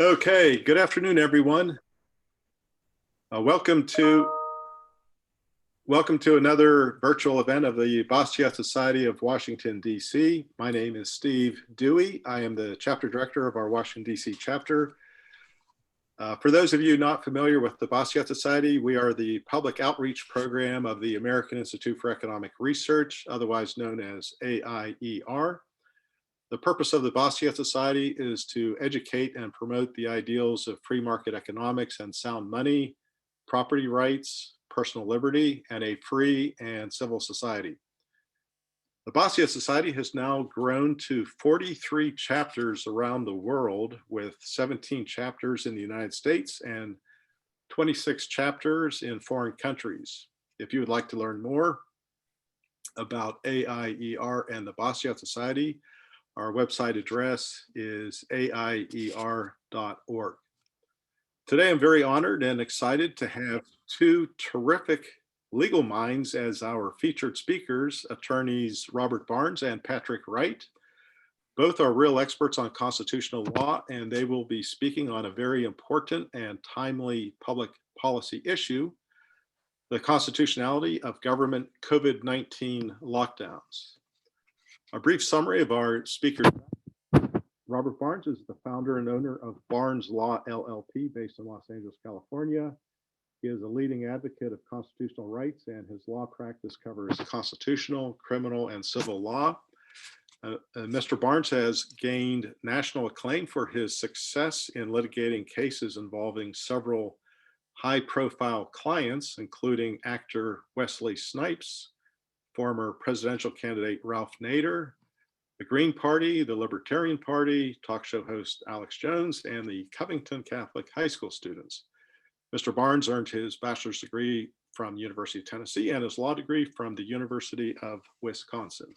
Okay, good afternoon, everyone. Welcome to another virtual event of the Bastiat Society of Washington, D.C. My name is Steve Dewey. I am the chapter director of our Washington, D.C. chapter. For those of you not familiar with the Bastiat Society, we are the public outreach program of the American Institute for Economic Research, otherwise known as AIER. The purpose of the Bastiat Society is to educate and promote the ideals of free market economics and sound money, property rights, personal liberty, and a free and civil society. The Bastiat Society has now grown to 43 chapters around the world, with 17 chapters in the United States and 26 chapters in foreign countries. If you would like to learn more about AIER and the Bastiat Society, our website address is aier.org. Today, I'm very honored and excited to have two terrific legal minds as our featured speakers, attorneys Robert Barnes and Patrick Wright. Both are real experts on constitutional law, and they will be speaking on a very important and timely public policy issue, the constitutionality of government COVID-19 lockdowns. A brief summary of our speakers. Robert Barnes is the founder and owner of Barnes Law LLP based in Los Angeles, California. He is a leading advocate of constitutional rights, and his law practice covers constitutional, criminal, and civil law. Mr. Barnes has gained national acclaim for his success in litigating cases involving several high-profile clients, including actor Wesley Snipes, former presidential candidate Ralph Nader, the Green Party, the Libertarian Party, talk show host Alex Jones, and the Covington Catholic High School students. Mr. Barnes earned his bachelor's degree from the University of Tennessee and his law degree from the University of Wisconsin.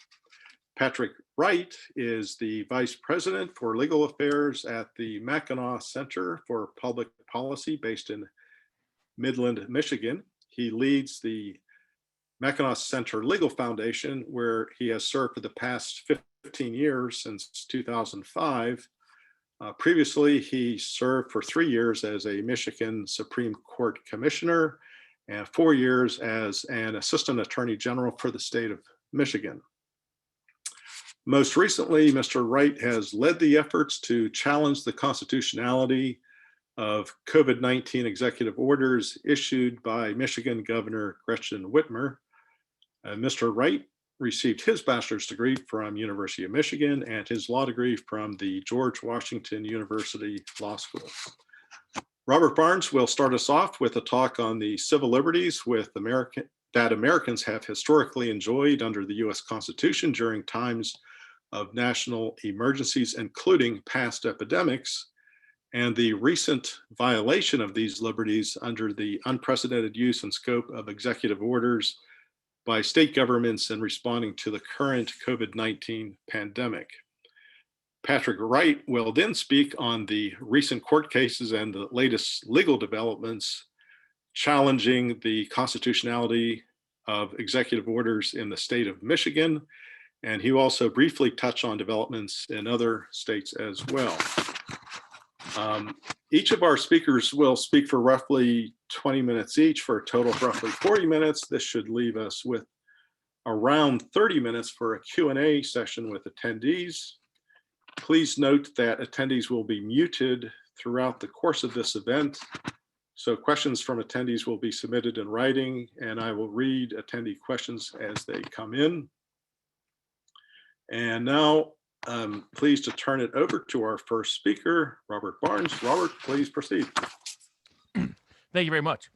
Patrick Wright is the Vice President for Legal Affairs at the Mackinac Center for Public Policy based in Midland, Michigan. He leads the Mackinac Center Legal Foundation, where he has served for the past 15 years, since 2005. Previously, he served for 3 years as a Michigan Supreme Court Commissioner and 4 years as an Assistant Attorney General for the state of Michigan. Most recently, Mr. Wright has led the efforts to challenge the constitutionality of COVID-19 executive orders issued by Michigan Governor Gretchen Whitmer. Mr. Wright received his bachelor's degree from University of Michigan and his law degree from the George Washington University Law School. Robert Barnes will start us off with a talk on the civil liberties that Americans have historically enjoyed under the US Constitution during times of national emergencies, including past epidemics, and the recent violation of these liberties under the unprecedented use and scope of executive orders by state governments in responding to the current COVID-19 pandemic. Patrick Wright will then speak on the recent court cases and the latest legal developments challenging the constitutionality of executive orders in the state of Michigan, and he will also briefly touch on developments in other states as well. Each of our speakers will speak for roughly 20 minutes each, for a total of roughly 40 minutes. This should leave us with around 30 minutes for a Q&A session with attendees. Please note that attendees will be muted throughout the course of this event, so questions from attendees will be submitted in writing, and I will read attendee questions as they come in. And now, I'm pleased to turn it over to our first speaker, Robert Barnes. Robert, please proceed. Thank you very much.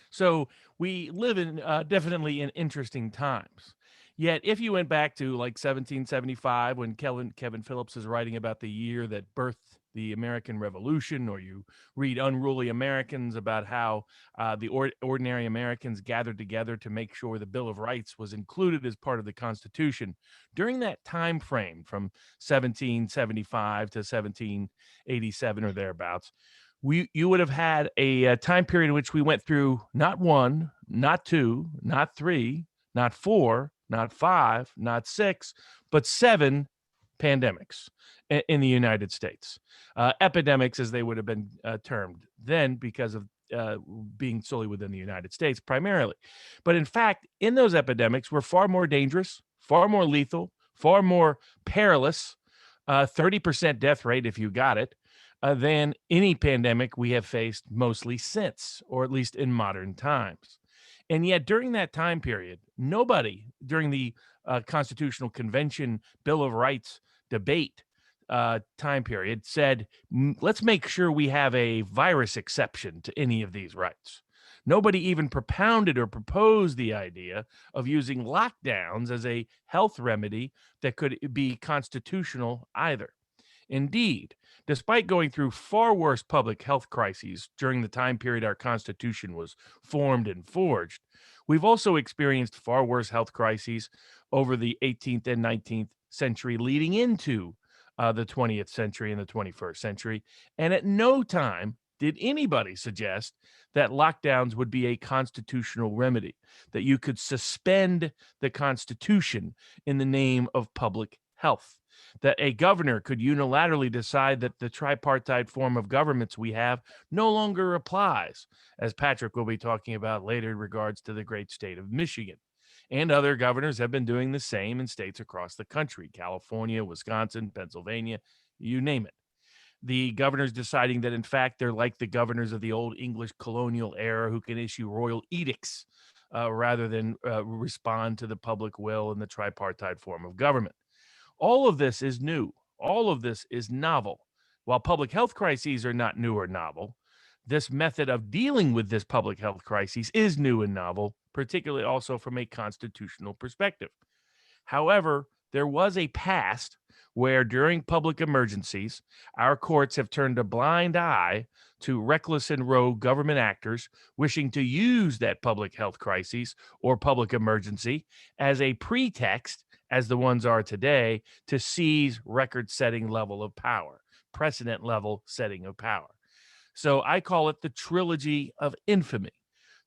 So we live in definitely in interesting times. Yet if you went back to like 1775, when Kevin Phillips is writing about the year that birthed the American Revolution, or you read Unruly Americans about how the ordinary Americans gathered together to make sure the Bill of Rights was included as part of the Constitution. During that time frame from 1775 to 1787 or thereabouts, you would have had a time period in which we went through not one, not two, not three, not four, not five, not six, but 7 pandemics in the United States. Epidemics, as they would have been termed then, because of being solely within the United States primarily. But in fact, in those epidemics were far more dangerous, far more lethal, far more perilous, 30% death rate if you got it, than any pandemic we have faced mostly since, or at least in modern times. And yet, during that time period, nobody during the Constitutional Convention Bill of Rights debate time period said, let's make sure we have a virus exception to any of these rights." Nobody even propounded or proposed the idea of using lockdowns as a health remedy that could be constitutional either. Indeed, despite going through far worse public health crises during the time period our Constitution was formed and forged, we've also experienced far worse health crises over the 18th and 19th century leading into the 20th century and the 21st century. And at no time did anybody suggest that lockdowns would be a constitutional remedy, that you could suspend the Constitution in the name of public health, that a governor could unilaterally decide that the tripartite form of governments we have no longer applies, as Patrick will be talking about later in regards to the great state of Michigan. And other governors have been doing the same in states across the country: California, Wisconsin, Pennsylvania, you name it. The governors deciding that, in fact, they're like the governors of the old English colonial era who can issue royal edicts rather than respond to the public will in the tripartite form of government. All of this is new. All of this is novel. While public health crises are not new or novel, this method of dealing with this public health crisis is new and novel, particularly also from a constitutional perspective. However, there was a past where during public emergencies, our courts have turned a blind eye to reckless and rogue government actors wishing to use that public health crisis or public emergency as a pretext, as the ones are today, to seize record setting level of power, precedent level setting of power. So I call it the trilogy of infamy.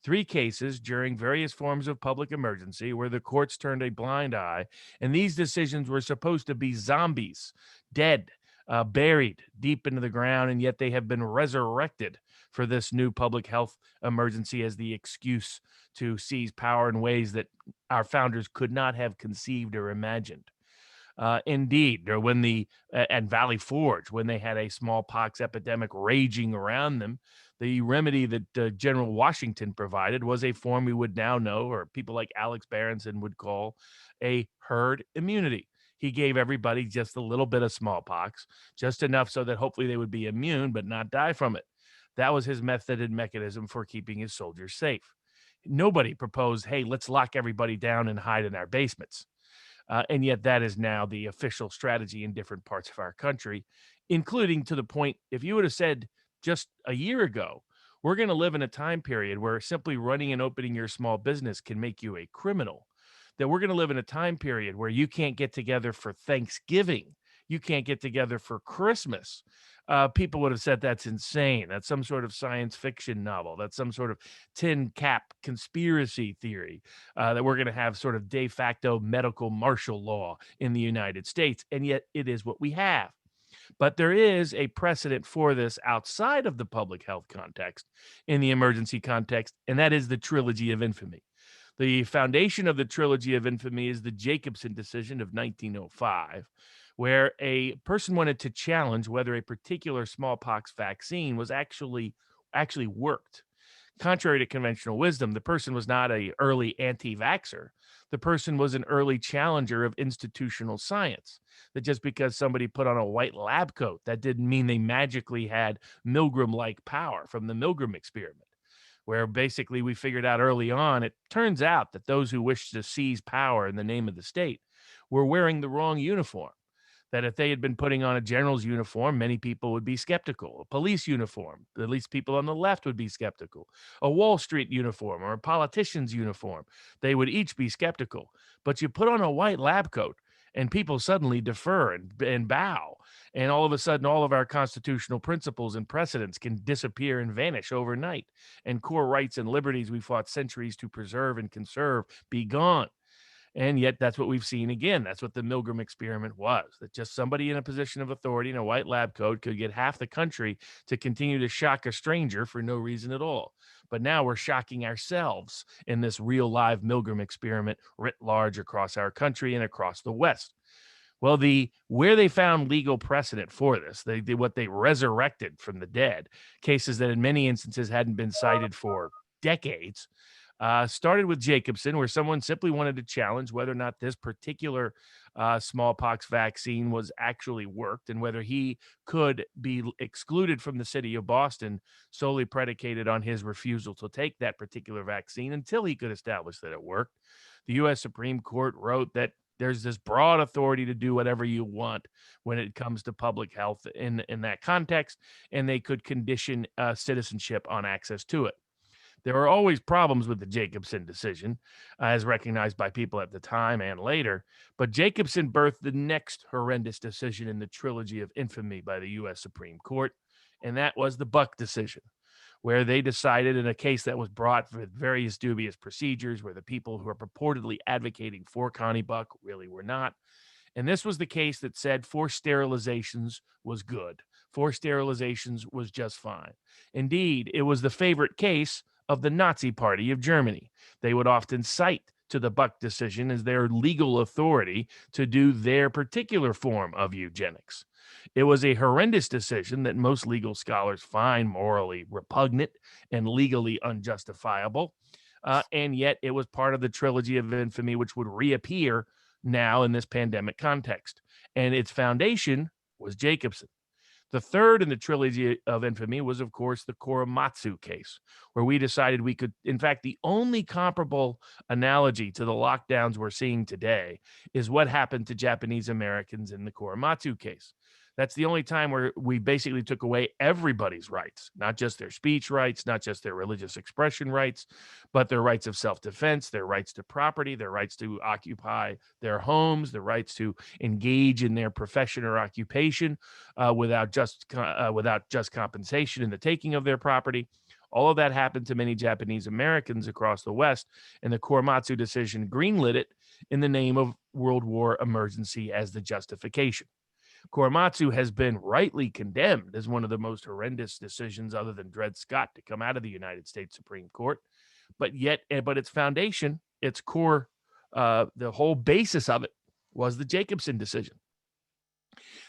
Three cases during various forms of public emergency where the courts turned a blind eye, and these decisions were supposed to be zombies, dead, buried deep into the ground, and yet they have been resurrected for this new public health emergency as the excuse to seize power in ways that our founders could not have conceived or imagined. Indeed, or when at Valley Forge, when they had a smallpox epidemic raging around them, the remedy that General Washington provided was a form we would now know, or people like Alex Berenson would call, a herd immunity. He gave everybody just a little bit of smallpox, just enough so that hopefully they would be immune but not die from it. That was his method and mechanism for keeping his soldiers safe. Nobody proposed, hey, let's lock everybody down and hide in our basements. And yet that is now the official strategy in different parts of our country, including to the point, if you would have said just a year ago, we're going to live in a time period where simply running and opening your small business can make you a criminal, that we're going to live in a time period where you can't get together for Thanksgiving, you can't get together for Christmas. People would have said that's insane. That's some sort of science fiction novel. That's some sort of tin cap conspiracy theory, that we're going to have sort of de facto medical martial law in the United States. And yet it is what we have. But there is a precedent for this outside of the public health context, in the emergency context, and that is the trilogy of infamy. The foundation of the trilogy of infamy is the Jacobson decision of 1905, where a person wanted to challenge whether a particular smallpox vaccine was actually worked. Contrary to conventional wisdom, the person was not an early anti-vaxxer. The person was an early challenger of institutional science. That just because somebody put on a white lab coat, that didn't mean they magically had Milgram-like power from the Milgram experiment, where basically we figured out early on, it turns out that those who wished to seize power in the name of the state were wearing the wrong uniform. That if they had been putting on a general's uniform, many people would be skeptical. A police uniform, at least people on the left would be skeptical. A Wall Street uniform or a politician's uniform, they would each be skeptical. But you put on a white lab coat and people suddenly defer and bow. And all of a sudden, all of our constitutional principles and precedents can disappear and vanish overnight. And core rights and liberties we fought centuries to preserve and conserve be gone. And yet that's what we've seen again. That's what the Milgram experiment was, that just somebody in a position of authority in a white lab coat could get half the country to continue to shock a stranger for no reason at all. But now we're shocking ourselves in this real live Milgram experiment writ large across our country and across the West. Well, where they found legal precedent for this, they did what they resurrected from the dead, cases that in many instances hadn't been cited for decades. Started with Jacobson, where someone simply wanted to challenge whether or not this particular smallpox vaccine was actually worked and whether he could be excluded from the city of Boston solely predicated on his refusal to take that particular vaccine until he could establish that it worked. The U.S. Supreme Court wrote that there's this broad authority to do whatever you want when it comes to public health in that context, and they could condition citizenship on access to it. There are always problems with the Jacobson decision, as recognized by people at the time and later, but Jacobson birthed the next horrendous decision in the trilogy of infamy by the U.S. Supreme Court, and that was the Buck decision, where they decided in a case that was brought with various dubious procedures, where the people who are purportedly advocating for Connie Buck really were not. And this was the case that said forced sterilizations was good. Forced sterilizations was just fine. Indeed, it was the favorite case of the Nazi Party of Germany. They would often cite to the Buck decision as their legal authority to do their particular form of eugenics. It was a horrendous decision that most legal scholars find morally repugnant and legally unjustifiable. And yet it was part of the trilogy of infamy, which would reappear now in this pandemic context. And its foundation was Jacobson. The third in the trilogy of infamy was, of course, the Korematsu case, where we decided we could, in fact, the only comparable analogy to the lockdowns we're seeing today is what happened to Japanese Americans in the Korematsu case. That's the only time where we basically took away everybody's rights, not just their speech rights, not just their religious expression rights, but their rights of self-defense, their rights to property, their rights to occupy their homes, their rights to engage in their profession or occupation without just compensation in the taking of their property. All of that happened to many Japanese Americans across the West, and the Korematsu decision greenlit it in the name of World War emergency as the justification. Korematsu has been rightly condemned as one of the most horrendous decisions, other than Dred Scott, to come out of the United States Supreme Court. But its foundation, its core, the whole basis of it was the Jacobson decision.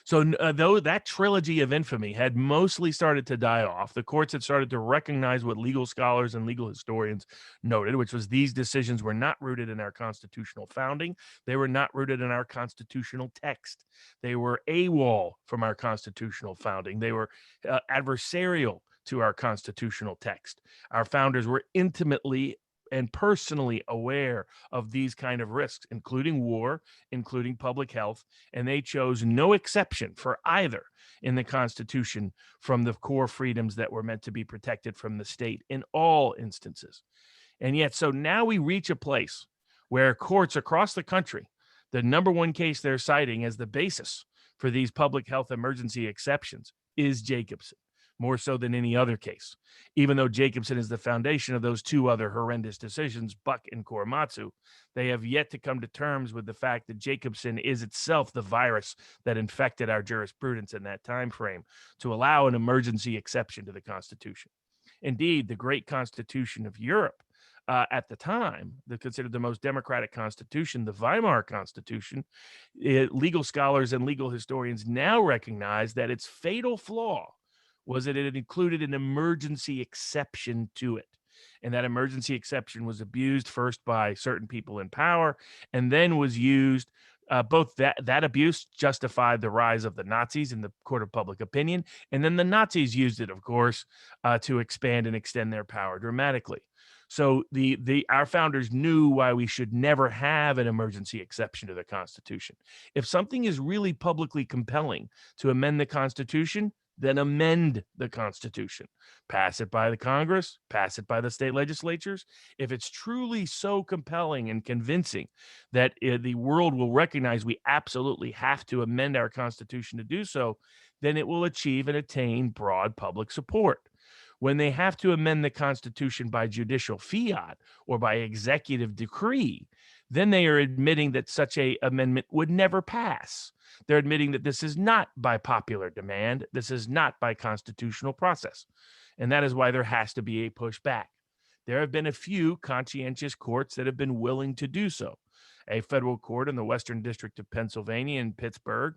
So though that trilogy of infamy had mostly started to die off, the courts had started to recognize what legal scholars and legal historians noted, which was these decisions were not rooted in our constitutional founding. They were not rooted in our constitutional text. They were AWOL from our constitutional founding. They were adversarial to our constitutional text. Our founders were intimately and personally aware of these kind of risks, including war, including public health, and they chose no exception for either in the Constitution from the core freedoms that were meant to be protected from the state in all instances. And yet, so now we reach a place where courts across the country, the number one case they're citing as the basis for these public health emergency exceptions is Jacobson, more so than any other case, even though Jacobson is the foundation of those two other horrendous decisions, Buck and Korematsu. They have yet to come to terms with the fact that Jacobson is itself the virus that infected our jurisprudence in that time frame to allow an emergency exception to the Constitution. Indeed, the great Constitution of Europe at the time, considered the most democratic constitution, the Weimar Constitution, legal scholars and legal historians now recognize that its fatal flaw was that it included an emergency exception to it. And that emergency exception was abused first by certain people in power and then was used. Both that abuse justified the rise of the Nazis in the court of public opinion. And then the Nazis used it, of course, to expand and extend their power dramatically. So our founders knew why we should never have an emergency exception to the Constitution. If something is really publicly compelling to amend the Constitution, then amend the Constitution. Pass it by the Congress, pass it by the state legislatures. If it's truly so compelling and convincing that the world will recognize we absolutely have to amend our Constitution to do so, then it will achieve and attain broad public support. When they have to amend the Constitution by judicial fiat or by executive decree, then they are admitting that such a amendment would never pass. They're admitting that this is not by popular demand. This is not by constitutional process. And that is why there has to be a pushback. There have been a few conscientious courts that have been willing to do so. A federal court in the Western District of Pennsylvania in Pittsburgh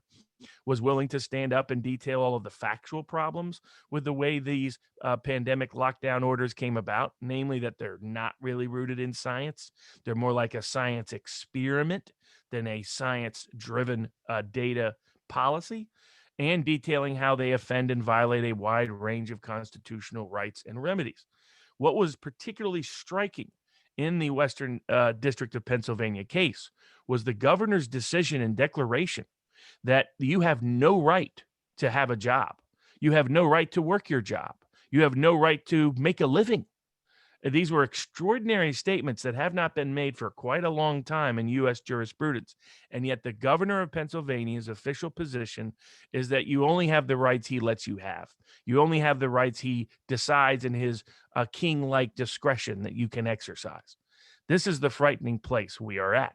was willing to stand up and detail all of the factual problems with the way these pandemic lockdown orders came about, namely that they're not really rooted in science. They're more like a science experiment than a science-driven data policy, and detailing how they offend and violate a wide range of constitutional rights and remedies. What was particularly striking in the Western District of Pennsylvania case was the governor's decision and declaration that you have no right to have a job. You have no right to work your job. You have no right to make a living. These were extraordinary statements that have not been made for quite a long time in U.S. jurisprudence. And yet the governor of Pennsylvania's official position is that you only have the rights he lets you have. You only have the rights he decides in his king-like discretion that you can exercise. This is the frightening place we are at.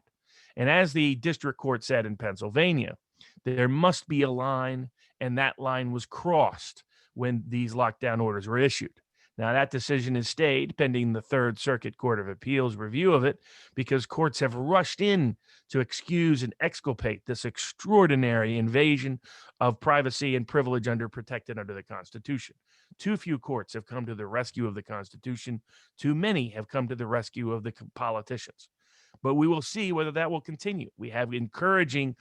And as the district court said in Pennsylvania, there must be a line, and that line was crossed when these lockdown orders were issued. Now, that decision is stayed pending the Third Circuit Court of Appeals review of it, because courts have rushed in to excuse and exculpate this extraordinary invasion of privacy and privilege protected under the Constitution. Too few courts have come to the rescue of the Constitution. Too many have come to the rescue of the politicians. But we will see whether that will continue. We have encouraging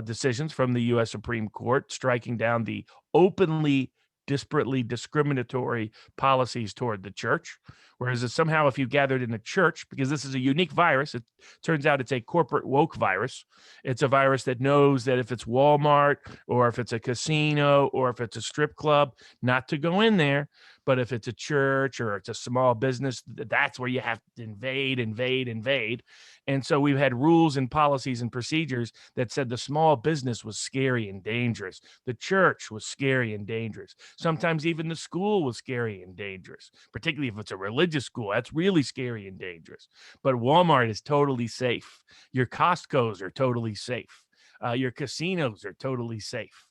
decisions from the U.S. Supreme Court striking down the openly disparately discriminatory policies toward the church. Whereas somehow if you gathered in a church, because this is a unique virus, it turns out it's a corporate woke virus. It's a virus that knows that if it's Walmart or if it's a casino or if it's a strip club, not to go in there. But if it's a church or it's a small business, that's where you have to invade. And so we've had rules and policies and procedures that said the small business was scary and dangerous. The church was scary and dangerous. Sometimes even the school was scary and dangerous, particularly if it's a religious school. That's really scary and dangerous. But Walmart is totally safe. Your Costco's are totally safe. Your casinos are totally safe.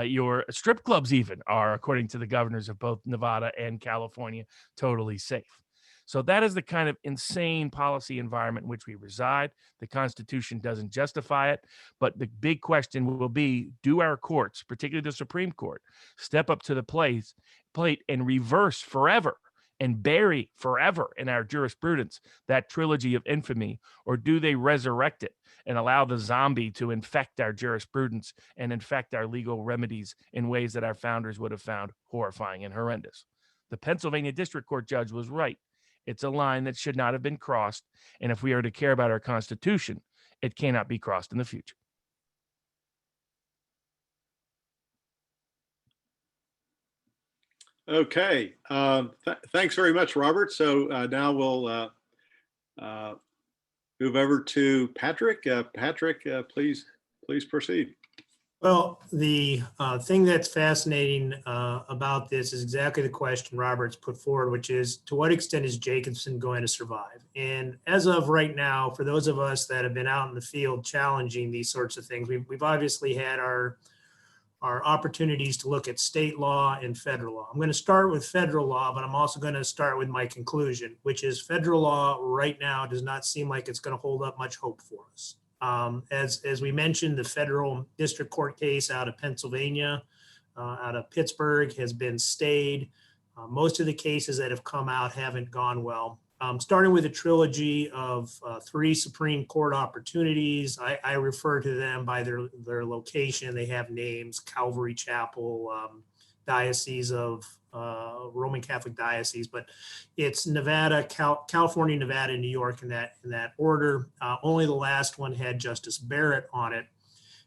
Your strip clubs even are, according to the governors of both Nevada and California, totally safe. So that is the kind of insane policy environment in which we reside. The Constitution doesn't justify it, but the big question will be, do our courts, particularly the Supreme Court, step up to the plate and reverse forever and bury forever in our jurisprudence that trilogy of infamy, or do they resurrect it and allow the zombie to infect our jurisprudence and infect our legal remedies in ways that our founders would have found horrifying and horrendous? The Pennsylvania District Court judge was right. It's a line that should not have been crossed, and if we are to care about our Constitution, it cannot be crossed in the future. Okay, thanks very much, Robert. So now we'll move over to Patrick. Patrick, please proceed. Well, the thing that's fascinating about this is exactly the question Robert's put forward, which is, to what extent is Jacobson going to survive? And as of right now, for those of us that have been out in the field challenging these sorts of things, we've obviously had our opportunities to look at state law and federal law. I'm going to start with federal law, but I'm also going to start with my conclusion, which is federal law right now does not seem like it's going to hold up much hope for us. As we mentioned, the federal district court case out of Pennsylvania, out of Pittsburgh, has been stayed. Most of the cases that have come out haven't gone well. Starting with a trilogy of 3 Supreme Court opportunities. I refer to them by their location. They have names: Calvary Chapel, Diocese of Roman Catholic Diocese, but it's Nevada, California, Nevada, and New York in that order. Only the last one had Justice Barrett on it.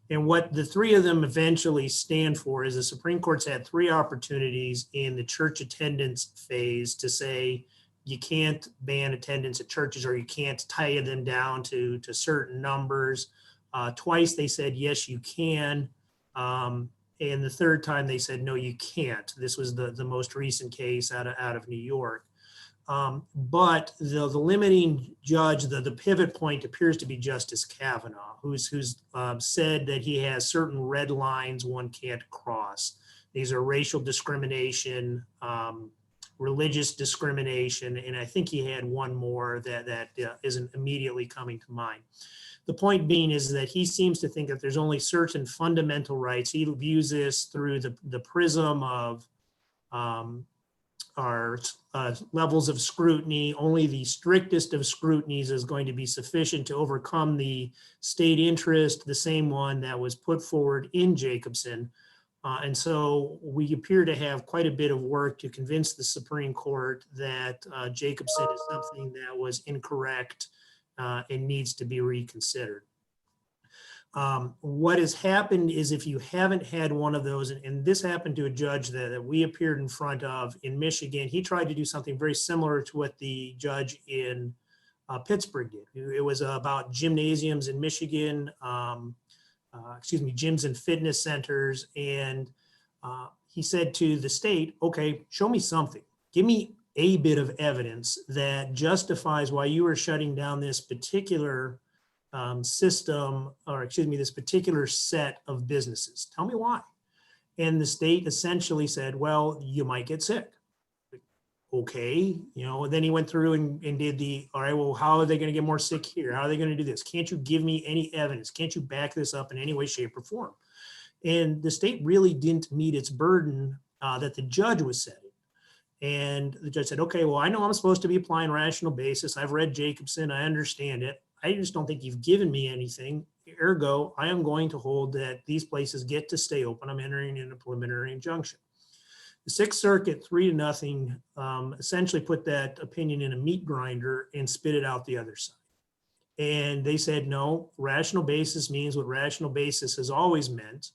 And what the 3 of them eventually stand for is the Supreme Court's had 3 opportunities in the church attendance phase to say you can't ban attendance at churches, or you can't tie them down to certain numbers. Twice they said, yes, you can. And the third time they said, no, you can't. This was the most recent case out of New York. But the limiting judge, the pivot point appears to be Justice Kavanaugh, who's said that he has certain red lines one can't cross. These are racial discrimination, religious discrimination, and I think he had one more that isn't immediately coming to mind. The point being is that he seems to think that there's only certain fundamental rights. He views this through the prism of our levels of scrutiny. Only the strictest of scrutinies is going to be sufficient to overcome the state interest, the same one that was put forward in Jacobson. And so we appear to have quite a bit of work to convince the Supreme Court that Jacobson is something that was incorrect and needs to be reconsidered. What has happened is, if you haven't had one of those, and this happened to a judge that we appeared in front of in Michigan, he tried to do something very similar to what the judge in Pittsburgh did. It was about gymnasiums in Michigan, gyms and fitness centers. And he said to the state, okay, show me something. Give me a bit of evidence that justifies why you are shutting down this particular system, or this particular set of businesses. Tell me why. And the state essentially said, well, you might get sick. Okay, and then he went through and did all right, well, how are they going to get more sick here? How are they going to do this? Can't you give me any evidence? Can't you back this up in any way, shape, or form? And the state really didn't meet its burden that the judge was setting. And the judge said, okay, well, I know I'm supposed to be applying rational basis. I've read Jacobson. I understand it. I just don't think you've given me anything. Ergo, I am going to hold that these places get to stay open. I'm entering in a preliminary injunction. The Sixth Circuit, 3-0, essentially put that opinion in a meat grinder and spit it out the other side. And they said, no, rational basis means what rational basis has always meant,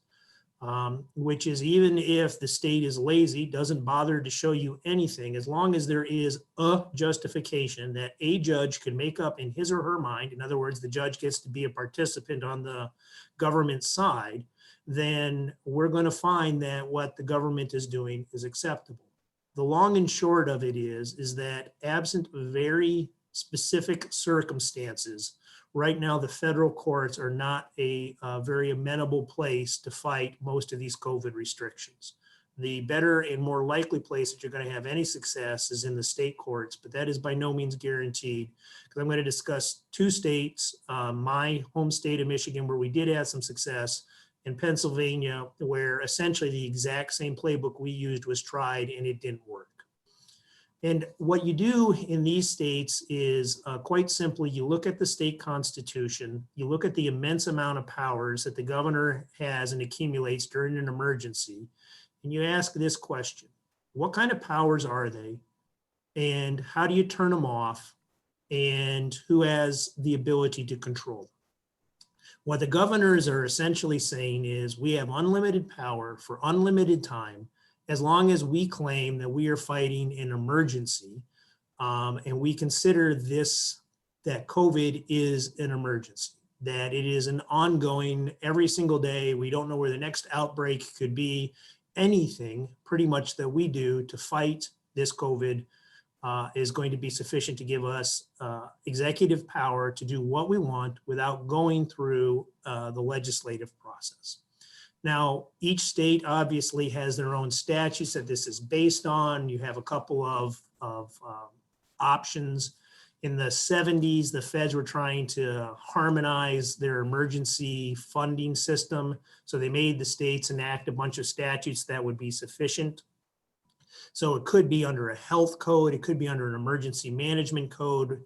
which is, even if the state is lazy, doesn't bother to show you anything, as long as there is a justification that a judge could make up in his or her mind, in other words, the judge gets to be a participant on the government side, then we're going to find that what the government is doing is acceptable. The long and short of it is that absent very specific circumstances, right now the federal courts are not a very amenable place to fight most of these COVID restrictions. The better and more likely place that you're going to have any success is in the state courts, but that is by no means guaranteed, because I'm going to discuss two states, my home state of Michigan, where we did have some success, in Pennsylvania, where essentially the exact same playbook we used was tried and it didn't work. And what you do in these states is quite simply, you look at the state constitution, you look at the immense amount of powers that the governor has and accumulates during an emergency, and you ask this question: what kind of powers are they? And how do you turn them off? And who has the ability to control them? What the governors are essentially saying is, we have unlimited power for unlimited time, as long as we claim that we are fighting an emergency, and we consider that COVID is an emergency, that it is an ongoing, every single day, we don't know where the next outbreak could be. Anything pretty much that we do to fight this COVID is going to be sufficient to give us executive power to do what we want without going through the legislative process. Now, each state obviously has their own statutes that this is based on. You have a couple of options. In the 70s, the feds were trying to harmonize their emergency funding system. So they made the states enact a bunch of statutes that would be sufficient. So it could be under a health code, it could be under an emergency management code.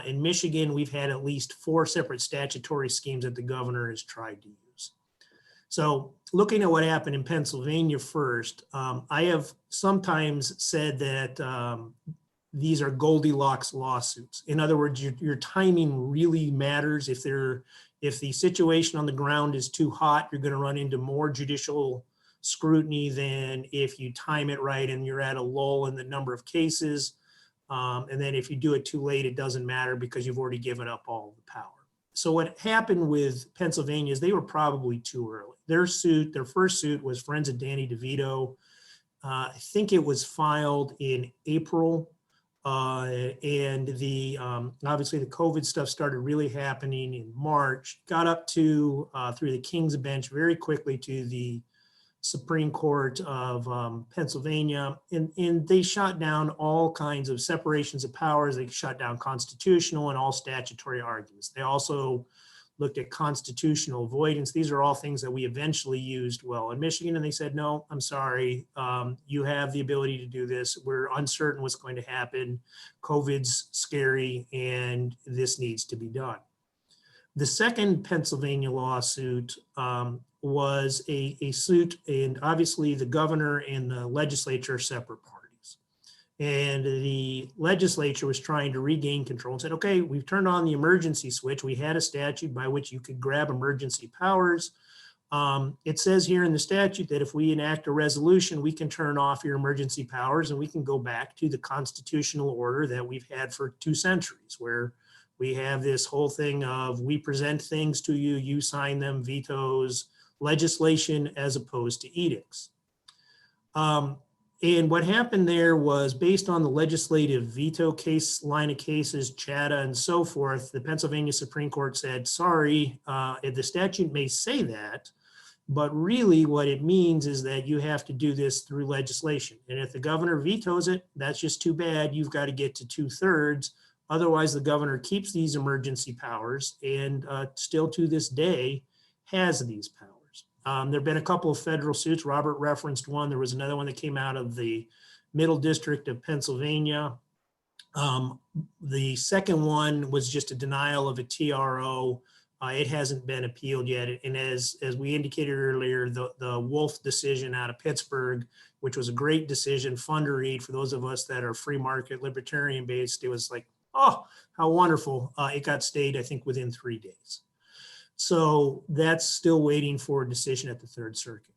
In Michigan, we've had at least 4 separate statutory schemes that the governor has tried to use. So looking at what happened in Pennsylvania first, I have sometimes said that these are Goldilocks lawsuits. In other words, your timing really matters. If the situation on the ground is too hot, you're going to run into more judicial scrutiny than if you time it right and you're at a lull in the number of cases. And then if you do it too late, it doesn't matter because you've already given up all the power. So what happened with Pennsylvania is they were probably too early. Their first suit was Friends of Danny DeVito. I think it was filed in April And the obviously the COVID stuff started really happening in March, got up to through the King's bench very quickly to the Supreme Court of Pennsylvania, and they shot down all kinds of separations of powers. They shut down constitutional and all statutory arguments. They also looked at constitutional avoidance. These are all things that we eventually used well in Michigan, and they said, no, I'm sorry, you have the ability to do this. We're uncertain what's going to happen. COVID's scary, and this needs to be done. The second Pennsylvania lawsuit was a suit, and obviously the governor and the legislature are separate parties. And the legislature was trying to regain control and said, okay, we've turned on the emergency switch. We had a statute by which you could grab emergency powers. It says here in the statute that if we enact a resolution, we can turn off your emergency powers and we can go back to the constitutional order that we've had for 2 centuries, where we have this whole thing of we present things to you, you sign them, vetoes, legislation as opposed to edicts. And what happened there was based on the legislative veto case line of cases, Chatta and so forth, the Pennsylvania Supreme Court said, sorry, the statute may say that, but really what it means is that you have to do this through legislation. And if the governor vetoes it, that's just too bad. You've got to get to 2/3. Otherwise, the governor keeps these emergency powers and still to this day has these powers. There have been a couple of federal suits. Robert referenced one. There was another one that came out of the Middle District of Pennsylvania. The second one was just a denial of a TRO. It hasn't been appealed yet. And as we indicated earlier, the Wolf decision out of Pittsburgh, which was a great decision, fun to read for those of us that are free market libertarian based, it was like, oh, how wonderful. It got stayed, I think, within 3 days. So that's still waiting for a decision at the Third Circuit.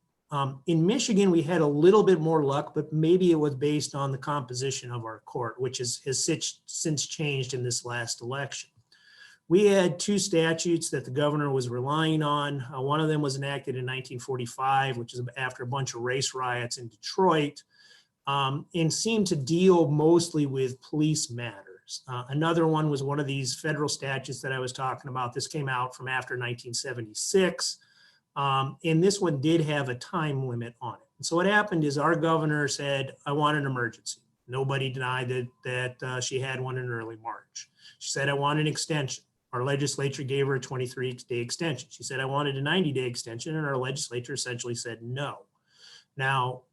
In Michigan, we had a little bit more luck, but maybe it was based on the composition of our court, which has since changed in this last election. We had 2 statutes that the governor was relying on. One of them was enacted in 1945, which is after a bunch of race riots in Detroit, and seemed to deal mostly with police matters. Another one was one of these federal statutes that I was talking about. This came out from after 1976. And this one did have a time limit on it. And so what happened is our governor said, I want an emergency. Nobody denied that she had one in early March. She said, I want an extension. Our legislature gave her a 23-day extension. She said, I wanted a 90-day extension, and our legislature essentially said no. Now,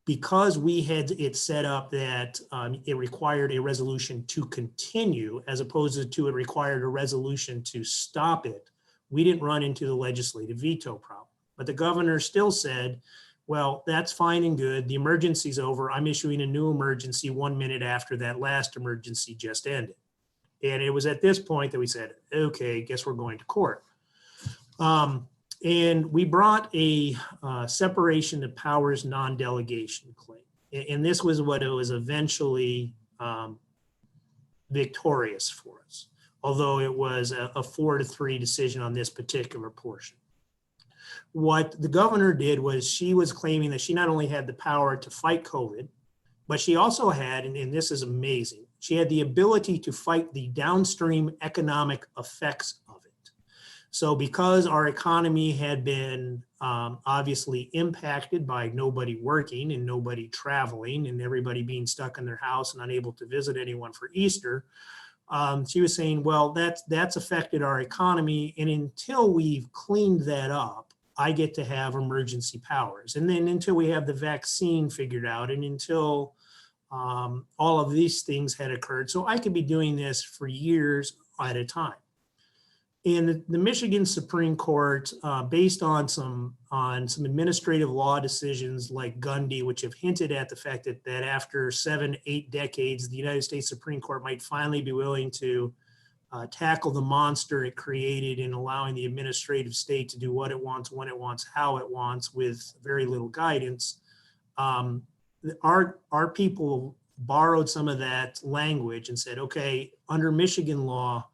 because we had it set up that it required a resolution to continue as opposed to it required a resolution to stop it, we didn't run into the legislative veto problem. But the governor still said, well, that's fine and good. The emergency's over. I'm issuing a new emergency 1 minute after that last emergency just ended. And it was at this point that we said, okay, guess we're going to court. And we brought a separation of powers non-delegation claim. And this was what it was eventually victorious for us, although it was a 4-3 decision on this particular portion. What the governor did was she was claiming that she not only had the power to fight COVID, but she also had, and this is amazing, she had the ability to fight the downstream economic effects of it. So because our economy had been obviously impacted by nobody working and nobody traveling and everybody being stuck in their house and unable to visit anyone for Easter, she was saying, well, that's affected our economy. And until we've cleaned that up, I get to have emergency powers. And then until we have the vaccine figured out and until all of these things had occurred. So I could be doing this for years at a time. And the Michigan Supreme Court, based on some administrative law decisions like Gundy, which have hinted at the fact that after 7-8 decades, the United States Supreme Court might finally be willing to tackle the monster it created in allowing the administrative state to do what it wants, when it wants, how it wants, with very little guidance. Our people borrowed some of that language and said, okay, under Michigan law,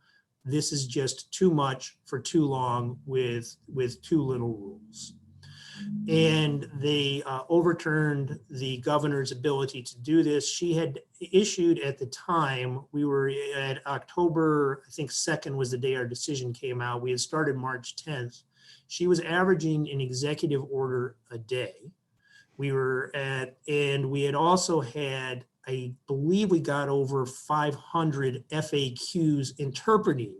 this is just too much for too long with too little rules. And they overturned the governor's ability to do this. She had issued at the time, we were at October, I think 2nd was the day our decision came out. We had started March 10th. She was averaging an executive order a day. And we had also had, I believe we got over 500 FAQs interpreting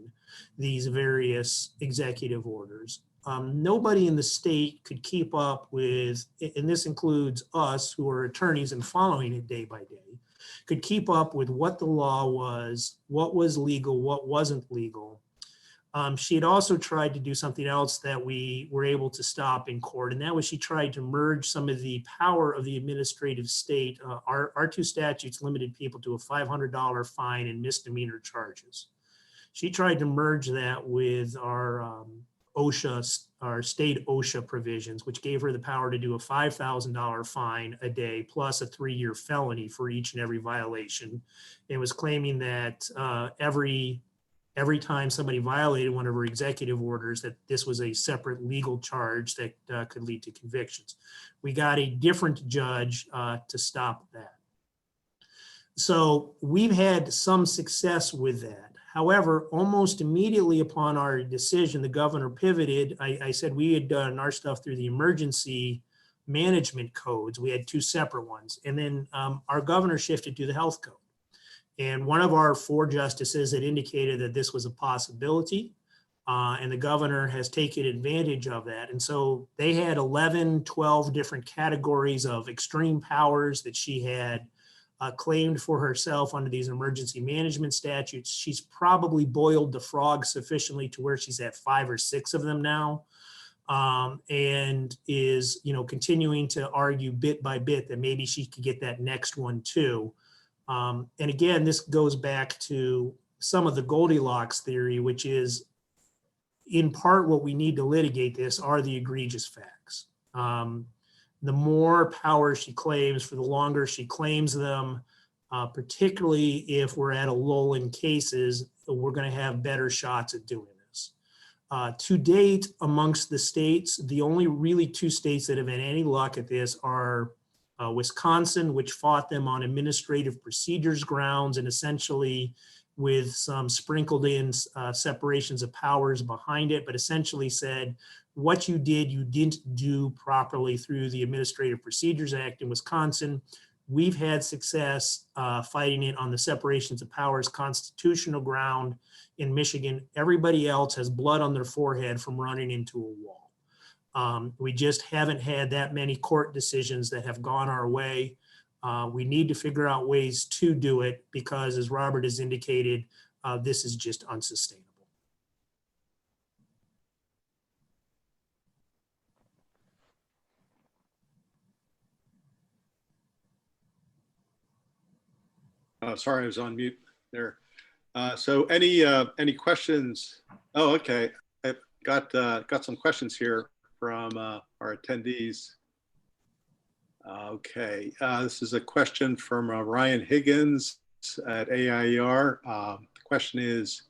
these various executive orders. Nobody in the state could keep up with, and this includes us who are attorneys and following it day by day, could keep up with what the law was, what was legal, what wasn't legal. She had also tried to do something else that we were able to stop in court, and that was she tried to merge some of the power of the administrative state. Our two statutes limited people to a $500 fine and misdemeanor charges. She tried to merge that with our OSHA, our state OSHA provisions, which gave her the power to do a $5,000 fine a day plus a 3-year felony for each and every violation. And was claiming that every time somebody violated one of her executive orders, that this was a separate legal charge that could lead to convictions. We got a different judge to stop that. So we've had some success with that. However, almost immediately upon our decision, the governor pivoted. I said we had done our stuff through the emergency management codes. We had 2 separate ones. And then our governor shifted to the health code. And one of our 4 justices had indicated that this was a possibility. And the governor has taken advantage of that. And so they had 11, 12 different categories of extreme powers that she had claimed for herself under these emergency management statutes. She's probably boiled the frog sufficiently to where she's at 5 or 6 of them now, and is, continuing to argue bit by bit that maybe she could get that next one too. And again, this goes back to some of the Goldilocks theory, which is in part what we need to litigate this are the egregious facts. The more power she claims for the longer she claims them, particularly if we're at a lull in cases, we're going to have better shots at doing this. To date, amongst the states, the only really 2 states that have had any luck at this are Wisconsin, which fought them on administrative procedures grounds and essentially with some sprinkled in separations of powers behind it, but essentially said, what you did, you didn't do properly through the Administrative Procedures Act in Wisconsin. We've had success fighting it on the separations of powers constitutional ground in Michigan. Everybody else has blood on their forehead from running into a wall. We just haven't had that many court decisions that have gone our way. We need to figure out ways to do it because, as Robert has indicated, this is just unsustainable. Sorry, I was on mute there. So any questions? Oh, okay. I've got some questions here from our attendees. Okay, this is a question from Ryan Higgins at AIER. The question is,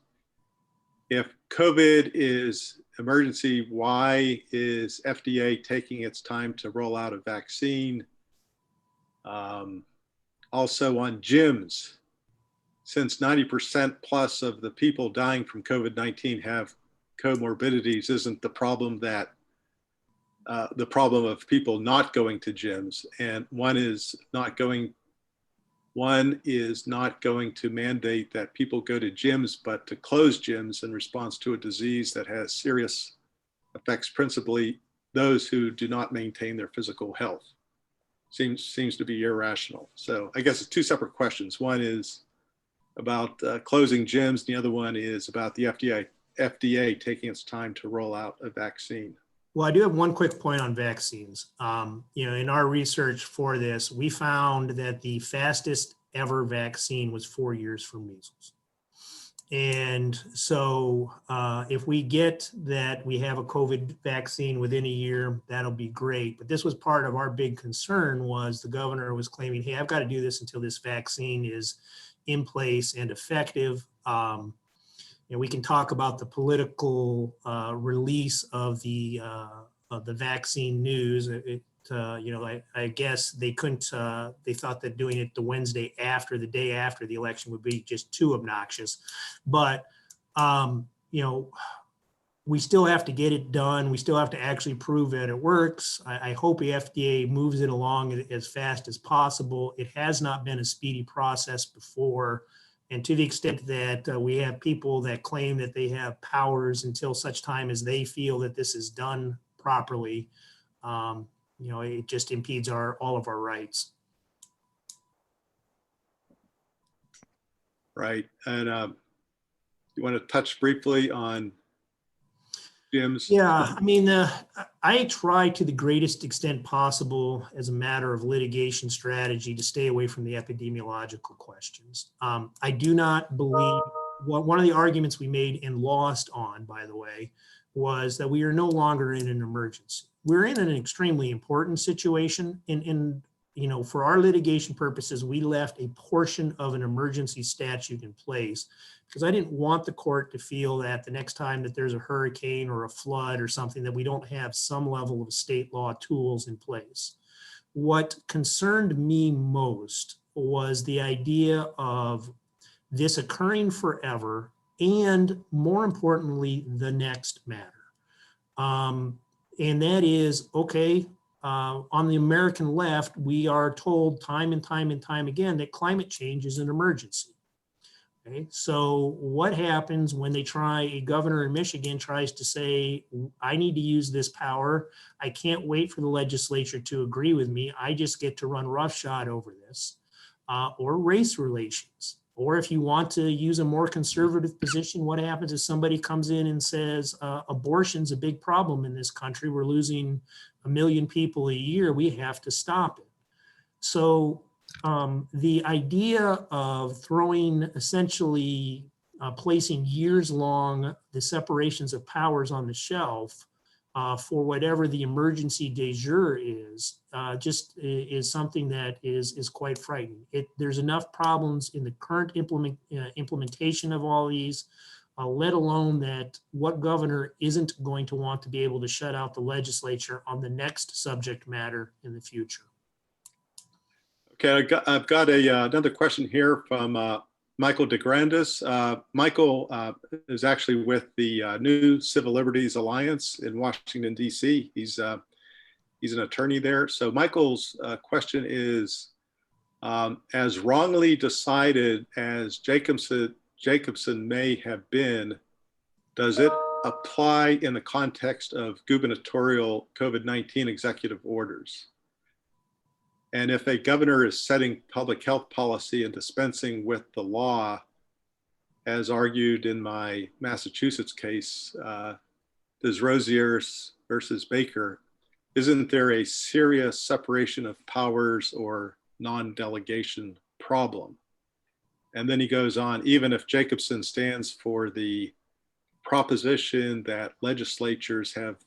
if COVID is emergency, why is FDA taking its time to roll out a vaccine? Also on gyms, since 90% plus of the people dying from COVID-19 have comorbidities, isn't the problem that the problem of people not going to gyms? And one is not going to mandate that people go to gyms, but to close gyms in response to a disease that has serious effects, principally those who do not maintain their physical health. Seems to be irrational. So I guess it's 2 separate questions. One is about closing gyms. The other one is about the FDA taking its time to roll out a vaccine. Well, I do have one quick point on vaccines. In our research for this, we found that the fastest ever vaccine was 4 years for measles. And so if we get that we have a COVID vaccine within a year, that'll be great. But this was part of our big concern was the governor was claiming, hey, I've got to do this until this vaccine is in place and effective. We can talk about the political release of the the vaccine news. I guess they couldn't, they thought that doing it the Wednesday after, the day after the election would be just too obnoxious. But, we still have to get it done. We still have to actually prove that it works. I hope the FDA moves it along as fast as possible. It has not been a speedy process before. And to the extent that we have people that claim that they have powers until such time as they feel that this is done properly, it just impedes all of our rights. Right. And you want to touch briefly on Jim's? Yeah, I mean, I try to the greatest extent possible as a matter of litigation strategy to stay away from the epidemiological questions. I do not believe, one of the arguments we made and lost on, by the way, was that we are no longer in an emergency. We're in an extremely important situation. For our litigation purposes, we left a portion of an emergency statute in place because I didn't want the court to feel that the next time that there's a hurricane or a flood or something, that we don't have some level of state law tools in place. What concerned me most was the idea of this occurring forever, and more importantly, the next matter. And that is, okay, on the American left, we are told time and time and time again that climate change is an emergency. Okay, so what happens when a governor in Michigan tries to say, I need to use this power. I can't wait for the legislature to agree with me. I just get to run roughshod over this, or race relations. Or if you want to use a more conservative position, what happens if somebody comes in and says, abortion's a big problem in this country. We're losing 1 million people a year. We have to stop it. So the idea of throwing, essentially placing years long, the separations of powers on the shelf for whatever the emergency de jure is, just is something that is quite frightening. There's enough problems in the current implementation of all these, let alone that what governor isn't going to want to be able to shut out the legislature on the next subject matter in the future. Okay, I've got another question here from Michael DeGrandis. Michael is actually with the New Civil Liberties Alliance in Washington, D.C. He's an attorney there. So Michael's question is, as wrongly decided as Jacobson may have been, does it apply in the context of gubernatorial COVID-19 executive orders? And if a governor is setting public health policy and dispensing with the law, as argued in my Massachusetts case, does Rosiers versus Baker, isn't there a serious separation of powers or non-delegation problem? And then he goes on, even if Jacobson stands for the proposition that legislatures have